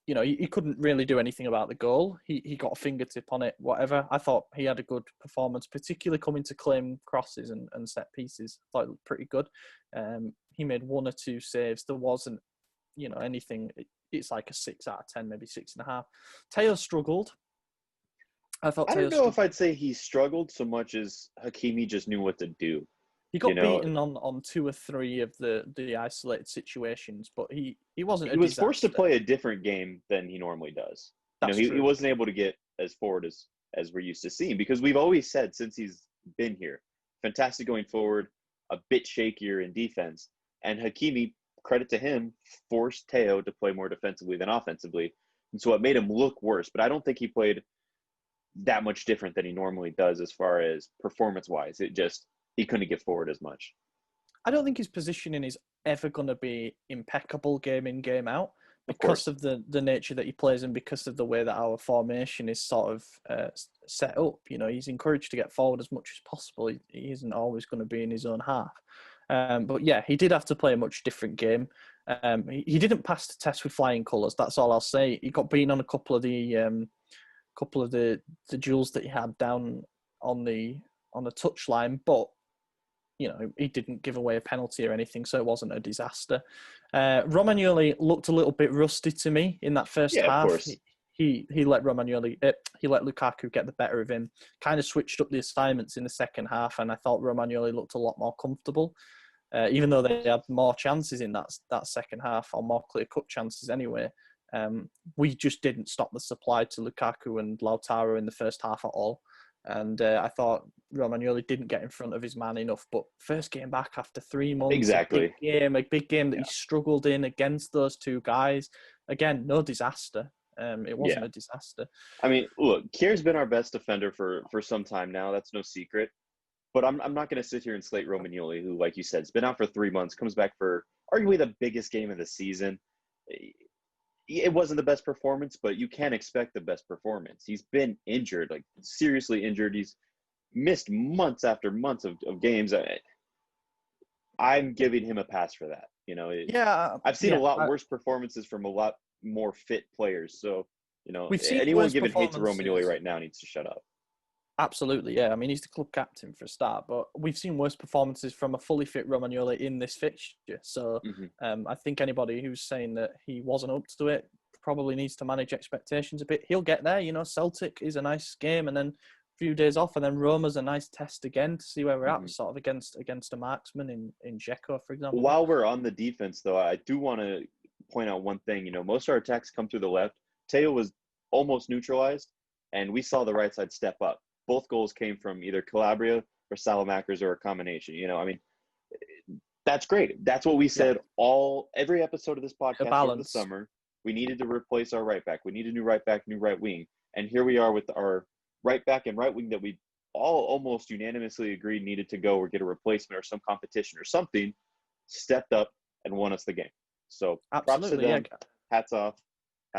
he couldn't really do anything about the goal. He got a fingertip on it, whatever. I thought he had a good performance, particularly coming to claim crosses and set pieces. I thought it looked pretty good. He made 1 or 2 saves. There wasn't, anything. It's like a 6 out of 10, maybe 6.5. Teo struggled. I don't know if I'd say he struggled so much as Hakimi just knew what to do. He got beaten on 2 or 3 of the isolated situations, but he wasn't. He was forced to play a different game than he normally does. He wasn't able to get as forward as we're used to seeing, because we've always said since he's been here, fantastic going forward, a bit shakier in defense, and Hakimi, credit to him, forced Teo to play more defensively than offensively, and so it made him look worse. But I don't think he played that much different than he normally does as far as performance-wise. He couldn't get forward as much. I don't think his positioning is ever going to be impeccable game in, game out because of the nature that he plays and because of the way that our formation is sort of set up. He's encouraged to get forward as much as possible. He isn't always going to be in his own half. But yeah, he did have to play a much different game. He didn't pass the test with flying colours. That's all I'll say. He got beaten on a couple of the duels that he had down on the touchline, but he didn't give away a penalty or anything, so it wasn't a disaster. Romagnoli looked a little bit rusty to me in that first half. Of course. He let Lukaku get the better of him. Kind of switched up the assignments in the second half, and I thought Romagnoli looked a lot more comfortable, even though they had more chances in that second half, or more clear-cut chances anyway. We just didn't stop the supply to Lukaku and Lautaro in the first half at all. And I thought Romagnoli didn't get in front of his man enough. But first game back after 3 months, exactly, a big game that he struggled in against those 2 guys. Again, no disaster. It wasn't a disaster. I mean, look, Kier's been our best defender for some time now. That's no secret. But I'm not going to sit here and slate Romagnoli, who, like you said, has been out for 3 months, comes back for arguably the biggest game of the season. It wasn't the best performance, but you can't expect the best performance. He's been injured, like seriously injured. He's missed months after months of games. I'm giving him a pass for that. I've seen a lot worse performances from a lot more fit players. So, anyone giving hate to Romagnoli right now needs to shut up. Absolutely, yeah. I mean, he's the club captain for a start, but we've seen worse performances from a fully fit Romagnoli in this fixture. So I think anybody who's saying that he wasn't up to it probably needs to manage expectations a bit. He'll get there. Celtic is a nice game, and then a few days off, and then Roma's a nice test again to see where we're at, sort of against a marksman in Dzeko, for example. While we're on the defense, though, I do want to point out one thing. Most of our attacks come through the left. Teo was almost neutralized, and we saw the right side step up. Both goals came from either Calabria or Salamakers or a combination. That's great. That's what we said every episode of this podcast over the summer. We needed to replace our right back. We need a new right back, new right wing. And here we are with our right back and right wing that we all almost unanimously agreed needed to go or get a replacement or some competition or something, stepped up and won us the game. So props to them. Hats off.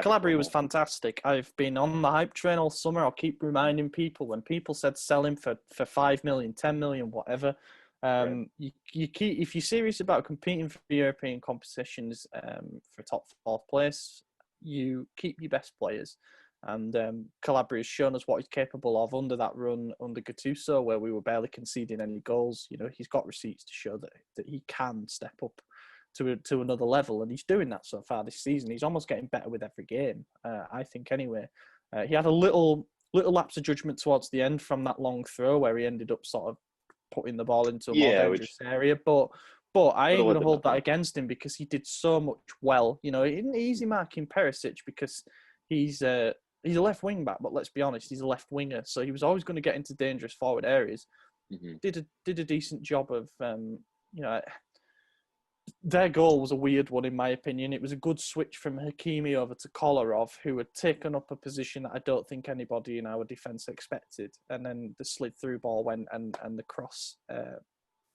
Calabria was fantastic. I've been on the hype train all summer. I'll keep reminding people when people said sell him for 5 million, 10 million, whatever. If you're serious about competing for European competitions for top 4th place, you keep your best players. And Calabria has shown us what he's capable of under that run under Gattuso, where we were barely conceding any goals. You know, he's got receipts to show that he can step up to another level, and he's doing that so far this season. He's almost getting better with every game, I think. Anyway, he had a little lapse of judgment towards the end from that long throw where he ended up sort of putting the ball into a more dangerous area, but I ain't going to hold that against him because he did so much well. You know, isn't easy marking Perisic because he's a left wing back, but let's be honest, he's a left winger, so he was always going to get into dangerous forward areas. Mm-hmm. Did a decent job of, you know, their goal was a weird one in my opinion. It was a good switch from Hakimi over to Kolarov, who had taken up a position that I don't think anybody in our defence expected, and then the slid through ball went and the cross.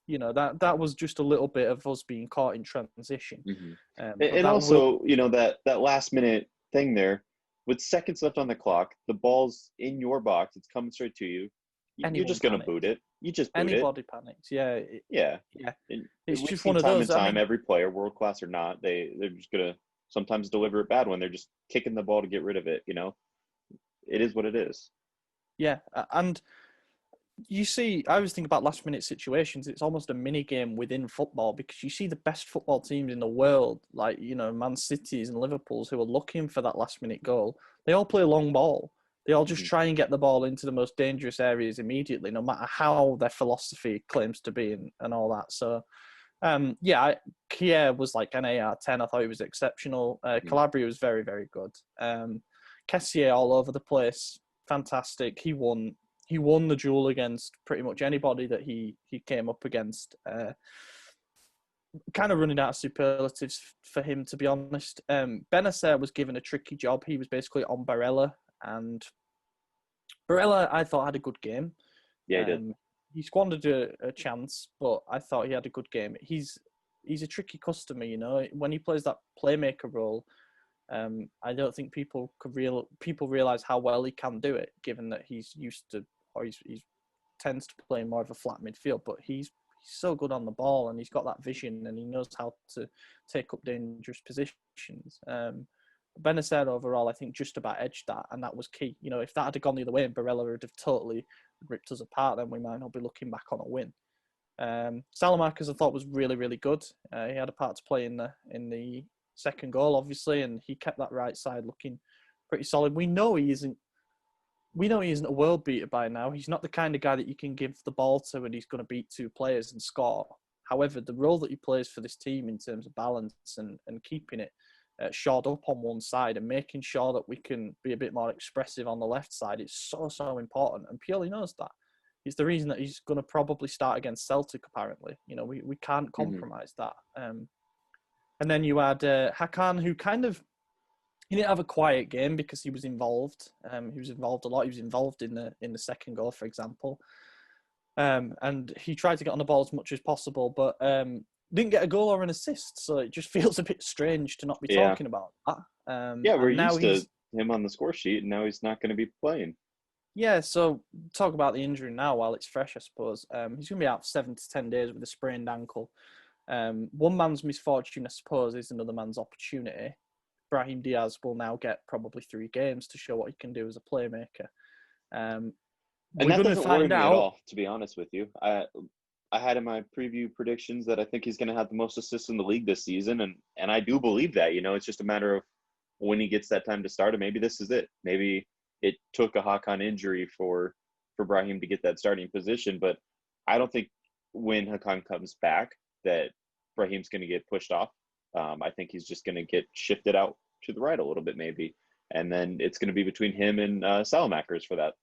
You know, that was just a little bit of us being caught in transition. Mm-hmm. And also, you know, that last minute thing there, with seconds left on the clock, the ball's in your box, it's coming straight to you. You're just going to boot it. You just boot Anybody panics, yeah. Yeah. It's just one of those. Time, every player, world class or not, they're just going to sometimes deliver it bad when they're just kicking the ball to get rid of it, you know? It is what it is. Yeah, and you see, I always think about last-minute situations. It's almost a mini-game within football because you see the best football teams in the world, like, you know, Man Cities and Liverpools, who are looking for that last-minute goal. They all play long ball. They all just try and get the ball into the most dangerous areas immediately, no matter how their philosophy claims to be and all that. So, Kier was like an 8 out of 10. I thought he was exceptional. Calabria was very, very good. Kessier all over the place. Fantastic. He won the duel against pretty much anybody that he came up against. Kind of running out of superlatives for him, to be honest. Benacer was given a tricky job. He was basically on Barella, and Barella, I thought, had a good game. Yeah, he did. He squandered a chance, but I thought he had a good game. He's a tricky customer, you know. When he plays that playmaker role, I don't think people realize how well he can do it, given that he's used to, or he tends to play more of a flat midfield. But he's so good on the ball, and he's got that vision, and he knows how to take up dangerous positions. Benacer overall, I think, just about edged that, and that was key. You know, if that had gone the other way and Barella would have totally ripped us apart, then we might not be looking back on a win. Salamakers, I thought, was really, really good. He had a part to play in the second goal, obviously, and he kept that right side looking pretty solid. We know he isn't a world beater by now. He's not the kind of guy that you can give the ball to and he's going to beat two players and score. However, the role that he plays for this team in terms of balance and keeping it shored up on one side and making sure that we can be a bit more expressive on the left side, it's so important. And Pioli knows that. It's the reason that he's going to probably start against Celtic, apparently. You know, we can't compromise that. And then you had Hakan, who he didn't have a quiet game because he was involved. He was involved a lot. He was involved in the second goal, for example. And he tried to get on the ball as much as possible, but didn't get a goal or an assist. So it just feels a bit strange to not be talking about that. We're used to him on the score sheet, and now he's not going to be playing. Yeah, so talk about the injury now while it's fresh, I suppose. He's going to be out for 7 to 10 days with a sprained ankle. One man's misfortune, I suppose, is another man's opportunity. Brahim Diaz will now get probably 3 games to show what he can do as a playmaker. And that doesn't worry me at all, to be honest with you. I had in my preview predictions that I think he's going to have the most assists in the league this season, and I do believe that. You know, it's just a matter of when he gets that time to start, and maybe this is it. Maybe it took a Hakan injury for Brahim to get that starting position, but I don't think when Hakan comes back that Brahim's going to get pushed off. I think he's just going to get shifted out to the right a little bit maybe, and then it's going to be between him and Salamakers for that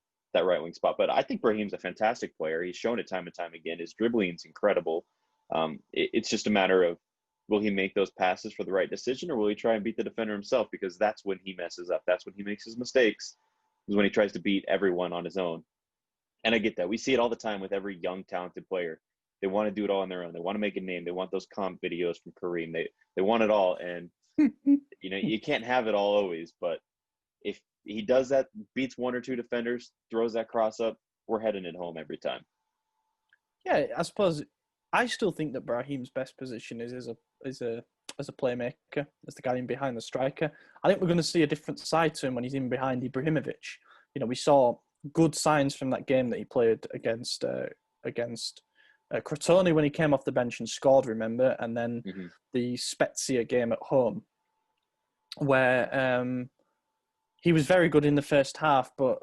right wing spot. But I think Brahim's a fantastic player. He's shown it time and time again. His dribbling's incredible. It's just a matter of, will he make those passes for the right decision, or will he try and beat the defender himself? Because that's when he messes up. That's when he makes his mistakes, is when he tries to beat everyone on his own. And I get that. We see it all the time with every young, talented player. They want to do it all on their own. They want to make a name. They want those comp videos from Kareem. They want it all. And, you know, you can't have it all always. But if he does that, beats 1 or 2 defenders, throws that cross up, we're heading it home every time. Yeah, I suppose I still think that Brahim's best position is as a as a playmaker, as the guy in behind the striker. I think we're going to see a different side to him when he's in behind Ibrahimovic. You know, we saw good signs from that game that he played against Crotone when he came off the bench and scored, remember? And then the Spezia game at home, where he was very good in the first half, but,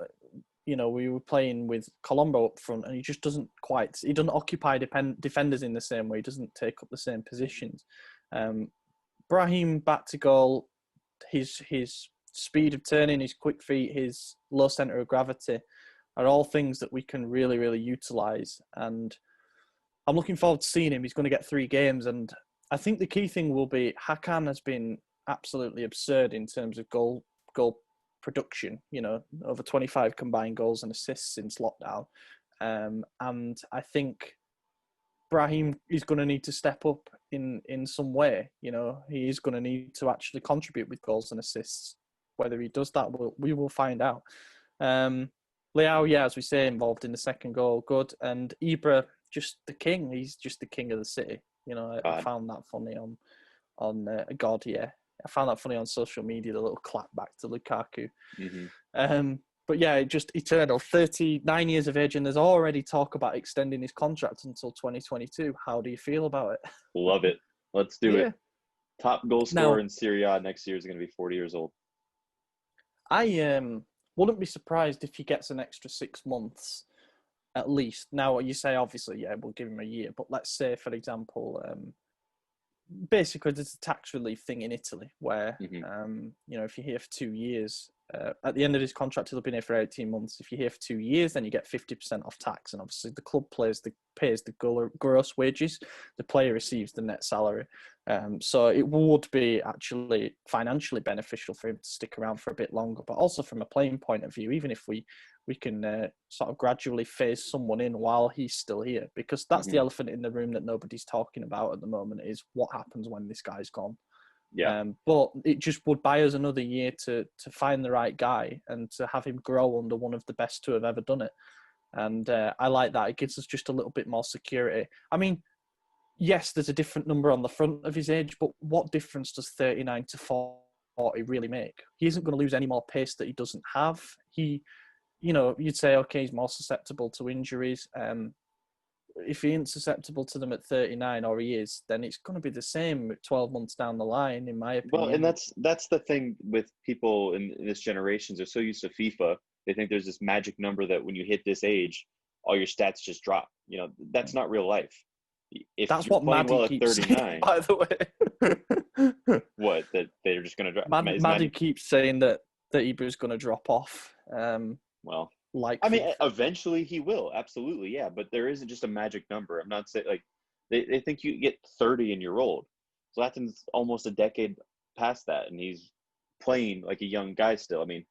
you know, we were playing with Colombo up front and he just doesn't occupy defenders in the same way. He doesn't take up the same positions. Brahim back to goal, his speed of turning, his quick feet, his low centre of gravity are all things that we can really, really utilise. And I'm looking forward to seeing him. He's going to get 3 games. And I think the key thing will be Hakan has been absolutely absurd in terms of goal production, you know, over 25 combined goals and assists since lockdown. And I think Brahim is going to need to step up in some way. You know, he is going to need to actually contribute with goals and assists. Whether he does that, we will find out. Leao, yeah, as we say, involved in the second goal, good. And Ibra, just the king. He's just the king of the city. You know, I found that funny on God, yeah. I found that funny on social media, the little clap back to Lukaku. But yeah, just eternal. 39 years of age, and there's already talk about extending his contract until 2022. How do you feel about it? Love it. Let's do it. Top goal scorer in Serie A next year is going to be 40 years old. I wouldn't be surprised if he gets an extra 6 months at least. Now, you say, obviously, yeah, we'll give him a year. But let's say, for example, basically there's a tax relief thing in Italy where, you know, if you're here for 2 years, at the end of his contract, he'll have been here for 18 months. If you're here for 2 years, then you get 50% off tax. And obviously the club pays the gross wages. The player receives the net salary. So it would be actually financially beneficial for him to stick around for a bit longer. But also from a playing point of view, even if we can sort of gradually phase someone in while he's still here, because that's the elephant in the room that nobody's talking about at the moment is what happens when this guy's gone. Yeah. But it just would buy us another year to find the right guy and to have him grow under one of the best to have ever done it. And I like that. It gives us just a little bit more security. I mean, yes, there's a different number on the front of his age, but what difference does 39 to 40 really make? He isn't going to lose any more pace that he doesn't have. You know, you'd say, okay, he's more susceptible to injuries. If he isn't susceptible to them at 39, or he is, then it's going to be the same 12 months down the line, in my opinion. Well, and that's the thing with people in this generation. They're so used to FIFA. They think there's this magic number that when you hit this age, all your stats just drop. You know, that's not real life. If that's what Maddie keeps saying, by the way. What? That they're just going to drop? Maddie keeps saying that Ibra's going to drop off. Well, like, I mean, eventually he will. Absolutely, yeah. But there isn't just a magic number. I'm not saying, like, they think you get 30 and you're old. Zlatan's almost a decade past that, and he's playing like a young guy still. I mean,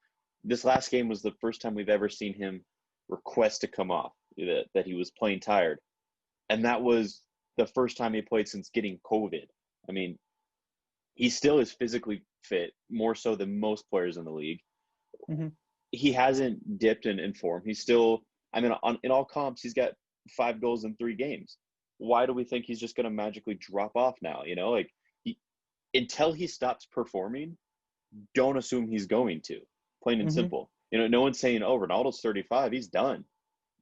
this last game was the first time we've ever seen him request to come off, that he was playing tired. And that was the first time he played since getting COVID. I mean, he still is physically fit, more so than most players in the league. He hasn't dipped in form. He's still, I mean, in all comps, he's got 5 goals in 3 games. Why do we think he's just going to magically drop off now? You know, like, until he stops performing, don't assume he's going to. Plain and simple. You know, no one's saying, oh, Ronaldo's 35, he's done.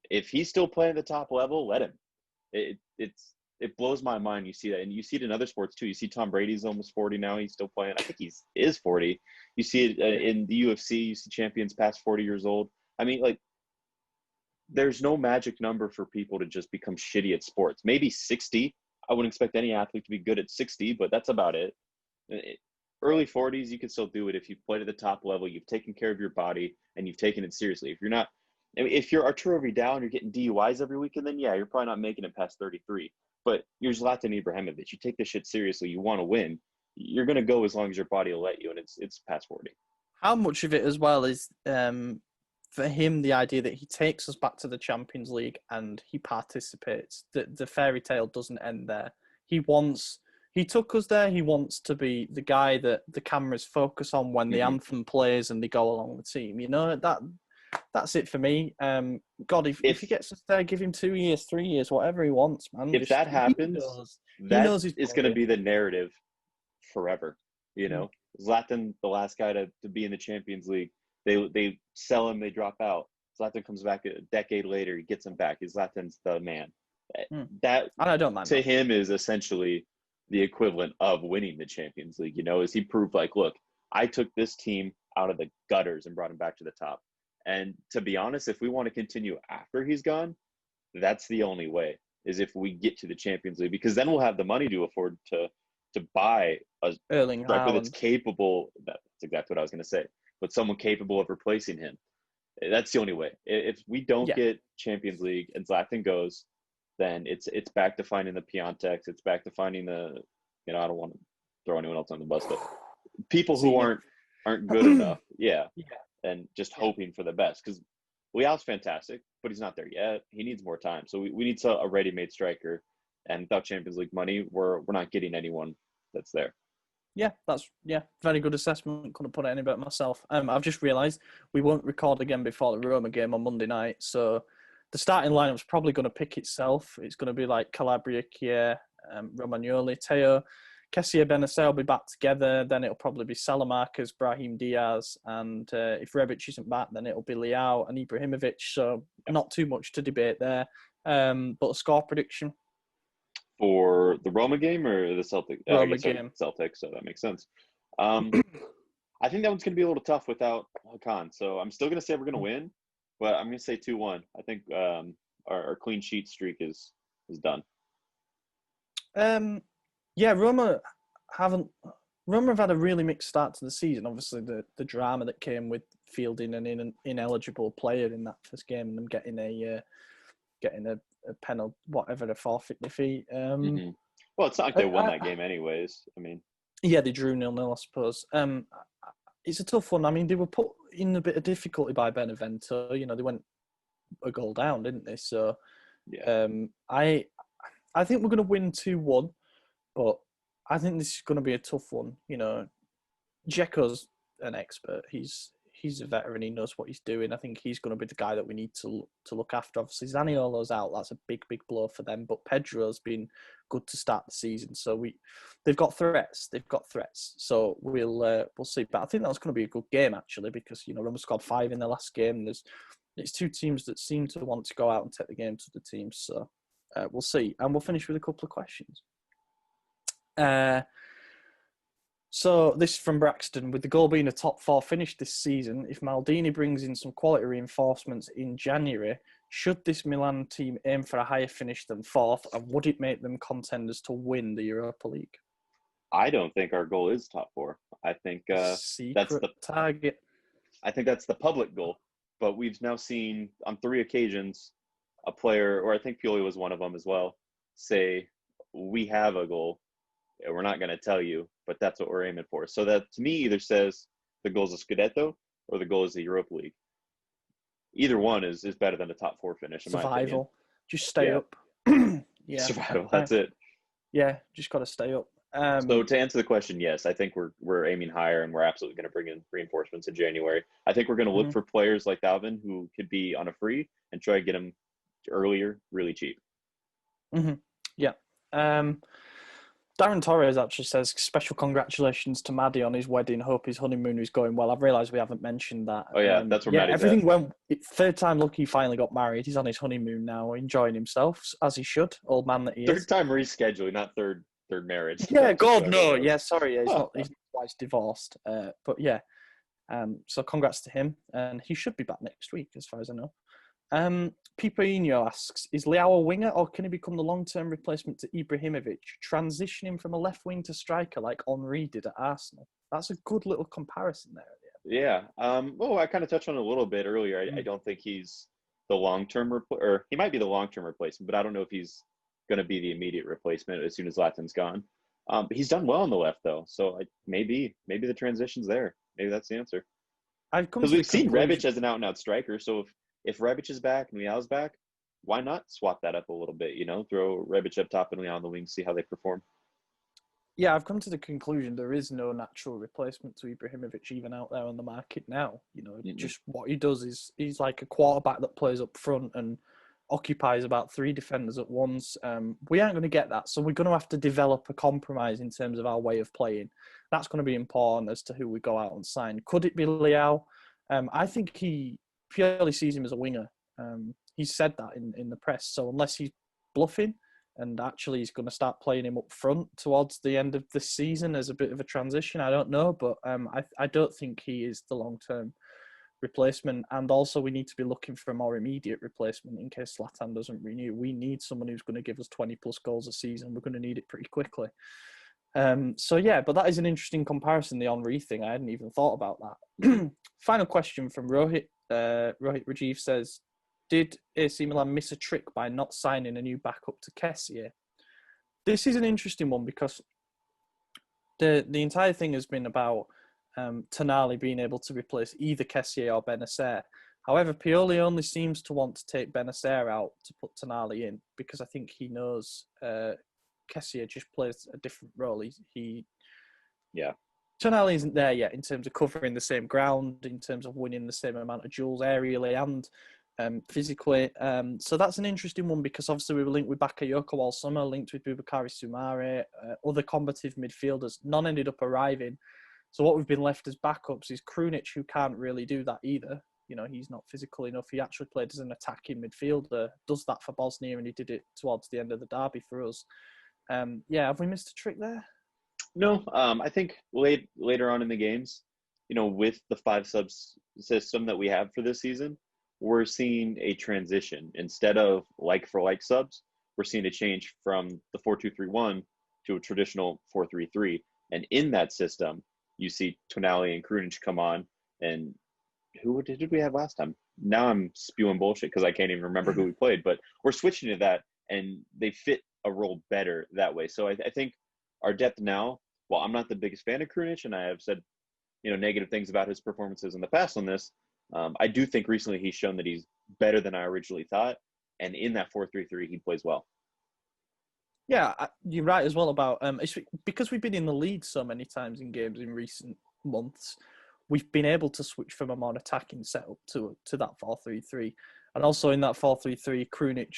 If he's still playing at the top level, let him. It blows my mind. You see that, and you see it in other sports too. You see Tom Brady's almost 40 now. He's still playing. I think he is 40. You see it in the UFC. You see champions past 40 years old. I mean, like, there's no magic number for people to just become shitty at sports. Maybe 60. I wouldn't expect any athlete to be good at 60, but that's about it. Early 40s, you can still do it if you've played at the top level, you've taken care of your body, and you've taken it seriously. If you're not, I mean, if you're Arturo Vidal and you're getting DUIs every weekend, then yeah, you're probably not making it past 33. But you're Zlatan Ibrahimovic. You take this shit seriously. You want to win. You're going to go as long as your body will let you, and it's past 40. How much of it as well is for him the idea that he takes us back to the Champions League and he participates? The fairy tale doesn't end there. He took us there. He wants to be the guy that the cameras focus on when the anthem plays and they go along the team. You know, that's it for me. God, if he gets us there, give him 2 years, 3 years, whatever he wants, man. If that happens, that is going to be the narrative forever. Zlatan, the last guy to be in the Champions League, they sell him, they drop out. Zlatan comes back a decade later, he gets him back. Zlatan's the man. That I don't mind to that. him is essentially the equivalent of winning the Champions League. Is he proved like, look, I took this team out of the gutters and brought him back to the top. And to be honest, if we want to continue after he's gone, that's the only way, is if we get to the Champions League, because then we'll have the money to afford to buy a Erling striker that's Haaland. capable. That's exactly what I was going to say. But someone capable of replacing him. That's the only way. If we don't get Champions League and Zlatan goes, then it's back to finding the Piontecs. It's back to finding the, I don't want to throw anyone else on the bus, but people who aren't good enough. Yeah. And just hoping for the best, because Leao's fantastic, but he's not there yet. He needs more time. So we need a ready-made striker, and without Champions League money, we're not getting anyone that's there. Yeah, that's very good assessment. Couldn't put it any better myself. I've just realised we won't record again before the Roma game on Monday night, so the starting lineup's probably going to pick itself. It's going to be like Calabria, Kier, Romagnoli, Teo, Kessie, Benacer will be back together. Then it'll probably be Salamakers, Brahim Diaz, and if Rebic isn't back, then it'll be Leao and Ibrahimovic. So not too much to debate there. But a score prediction for the Roma game or the Celtic? Roma game. Celtic, so that makes sense. I think that one's going to be a little tough without Hakan. So I'm still going to say we're going to win, but I'm going to say 2-1. I think our clean sheet streak is done. Yeah, Roma have had a really mixed start to the season. Obviously, the drama that came with fielding an ineligible player in that first game and them getting a penalty, whatever, a forfeit defeat. Well, it's not like they won that game anyways. I mean, yeah, they drew 0-0, I suppose. It's a tough one. I mean, they were put in a bit of difficulty by Benevento. They went a goal down, didn't they? So, I think we're going to win 2-1. But I think this is going to be a tough one. Dzeko's an expert. He's a veteran. He knows what he's doing. I think he's going to be the guy that we need to look after. Obviously, Zaniolo's out. That's a big blow for them. But Pedro's been good to start the season. So they've got threats. So we'll see. But I think that's going to be a good game actually, because Roma scored 5 in the last game. It's two teams that seem to want to go out and take the game to the teams. So we'll see. And we'll finish with a couple of questions. So this is from Braxton. With the goal being a top 4 finish this season, if Maldini brings in some quality reinforcements in January, should this Milan team aim for a higher finish than 4th, and would it make them contenders to win the Europa League? I don't think our goal is top 4. I think that's the target. I think that's the public goal. But we've now seen on 3 occasions a player, or I think Pioli was one of them as well, say, we have a goal. We're not going to tell you, but that's what we're aiming for. So that, to me, either says the goal is a Scudetto or the goal is the Europa League. Either one is better than a top 4 finish, in my opinion. Survival. Just stay up. Yeah. Survival, that's it. Yeah, just got to stay up. So to answer the question, yes, I think we're aiming higher, and we're absolutely going to bring in reinforcements in January. I think we're going to look for players like Dalvin who could be on a free and try to get them earlier, really cheap. Yeah. Darren Torres actually says, special congratulations to Maddie on his wedding. Hope his honeymoon is going well. I've realised we haven't mentioned that. Oh, yeah, that's where Maddie's everything at. went. 3rd time lucky he finally got married. He's on his honeymoon now, enjoying himself, as he should, old man that he is. 3rd time rescheduling, not third marriage. Yeah, God, no. Yeah, sorry. Yeah, he's not twice divorced. But yeah, so congrats to him. And he should be back next week, as far as I know. Pipino asks, is Leao a winger, or can he become the long-term replacement to Ibrahimovic, transitioning from a left wing to striker like Henry did at Arsenal? That's a good little comparison there. Yeah. I kind of touched on it a little bit earlier. I don't think he's the long-term or he might be the long-term replacement, but I don't know if he's going to be the immediate replacement as soon as Zlatan's gone. But he's done well on the left, though. So maybe the transition's there. Maybe that's the answer. Because we've seen Rebic as an out-and-out striker. So if Rebic is back and Leao's back, why not swap that up a little bit? Throw Rebic up top and Leao on the wing, see how they perform. Yeah, I've come to the conclusion there is no natural replacement to Ibrahimovic even out there on the market now. Just what he does is he's like a quarterback that plays up front and occupies about 3 defenders at once. We aren't going to get that. So we're going to have to develop a compromise in terms of our way of playing. That's going to be important as to who we go out and sign. Could it be Leao? I think he purely sees him as a winger. He said that in the press. So unless he's bluffing and actually he's going to start playing him up front towards the end of the season as a bit of a transition, I don't know. But I don't think he is the long-term replacement. And also we need to be looking for a more immediate replacement in case Zlatan doesn't renew. We need someone who's going to give us 20 plus goals a season. We're going to need it pretty quickly. So yeah, but that is an interesting comparison, the Henry thing. I hadn't even thought about that. Final question from Rohit. Rohit Rajiv says, did AC Milan miss a trick by not signing a new backup to Kessié? This is an interesting one because the entire thing has been about Tonali being able to replace either Kessié or Benacer. However, Pioli only seems to want to take Benacer out to put Tonali in because I think he knows Kessié just plays a different role. Tonali isn't there yet in terms of covering the same ground, in terms of winning the same amount of duels aerially and physically. So that's an interesting one because obviously we were linked with Bakayoko all summer, linked with Boubakary Soumare, other combative midfielders. None ended up arriving. So what we've been left as backups is Krunic, who can't really do that either. You know, he's not physical enough. He actually played as an attacking midfielder, does that for Bosnia, and he did it towards the end of the derby for us. Have we missed a trick there? No, I think later on in the games, you know, with the 5 subs system that we have for this season, we're seeing a transition. Instead of like-for-like subs, we're seeing a change from the 4-2-3-1 to a traditional 4-3-3. And in that system, you see Tonali and Krunic come on. And who did we have last time? Now I'm spewing bullshit because I can't even remember who we played. But we're switching to that, and they fit a role better that way. So I think our depth now, well, I'm not the biggest fan of Krunic, and I have said, you know, negative things about his performances in the past on this. I do think recently he's shown that he's better than I originally thought. And in that 4-3-3, he plays well. Yeah, you're right as well about it's because we've been in the lead so many times in games in recent months. We've been able to switch from a more attacking setup to that 4-3-3, and also in that 4-3-3, Krunic,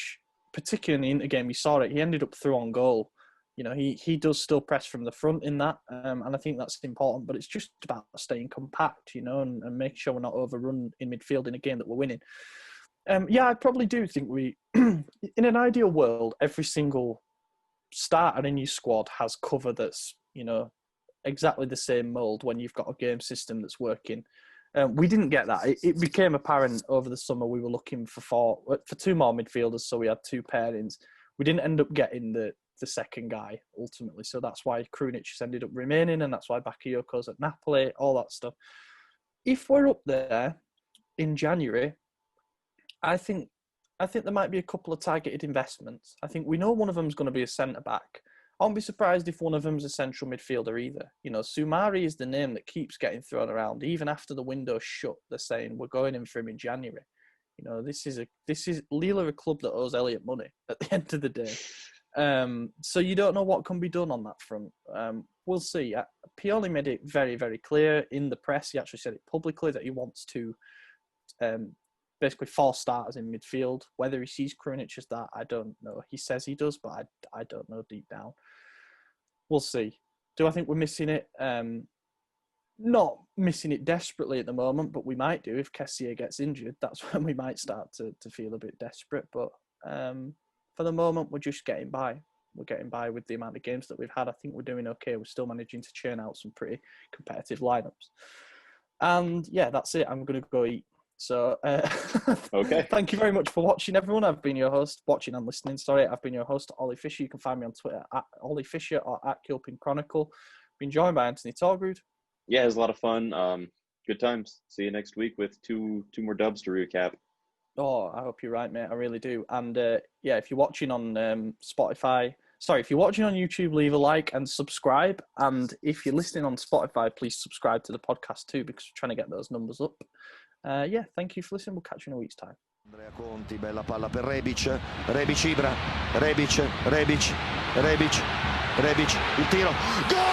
particularly in the game, we saw it. He ended up through on goal. You know, he does still press from the front in that, and I think that's important. But it's just about staying compact, you know, and making sure we're not overrun in midfield in a game that we're winning. I probably do think we, in an ideal world, every single starter in your squad has cover that's, you know, exactly the same mould when you've got a game system that's working. We didn't get that. It became apparent over the summer we were looking for 2 more midfielders, so we had 2 pairings. We didn't end up getting the second guy ultimately, so that's why Krunic has ended up remaining, and that's why Bakayoko's at Napoli, all that stuff. If we're up there in January, I think there might be a couple of targeted investments. I think we know one of them is going to be a centre-back. I won't be surprised if one of them's a central midfielder either. You know, Soumare is the name that keeps getting thrown around. Even after the window's shut, they're saying we're going in for him in January. You know, this is Lille are a club that owes Elliot money at the end of the day. So you don't know what can be done on that front. We'll see. Pioli made it very, very clear in the press. He actually said it publicly that he wants to basically 4 starters in midfield. Whether he sees Krunic as that, I don't know. He says he does, but I don't know deep down. We'll see. Do I think we're missing it? Not missing it desperately at the moment, but we might do if Kessié gets injured. That's when we might start to feel a bit desperate. But for the moment, we're just getting by. We're getting by with the amount of games that we've had. I think we're doing okay. We're still managing to churn out some pretty competitive lineups. And yeah, that's it. I'm going to go eat. So okay. Thank you very much for watching, everyone. I've been your host, watching and listening. Sorry, I've been your host, Ollie Fisher. You can find me on Twitter at Ollie Fisher or at Kilpin Chronicle. Been joined by Anthony Torgrud. Yeah, it was a lot of fun. Good times. See you next week with two more dubs to recap. Oh, I hope you're right, mate. I really do. And yeah, if you're watching on if you're watching on YouTube, leave a like and subscribe. And if you're listening on Spotify, please subscribe to the podcast too, because we're trying to get those numbers up. Yeah, thank you for listening. We'll catch you in a week's time. Andrea Conti, bella palla per Rebic, Ibra, Rebic, il tiro, gol!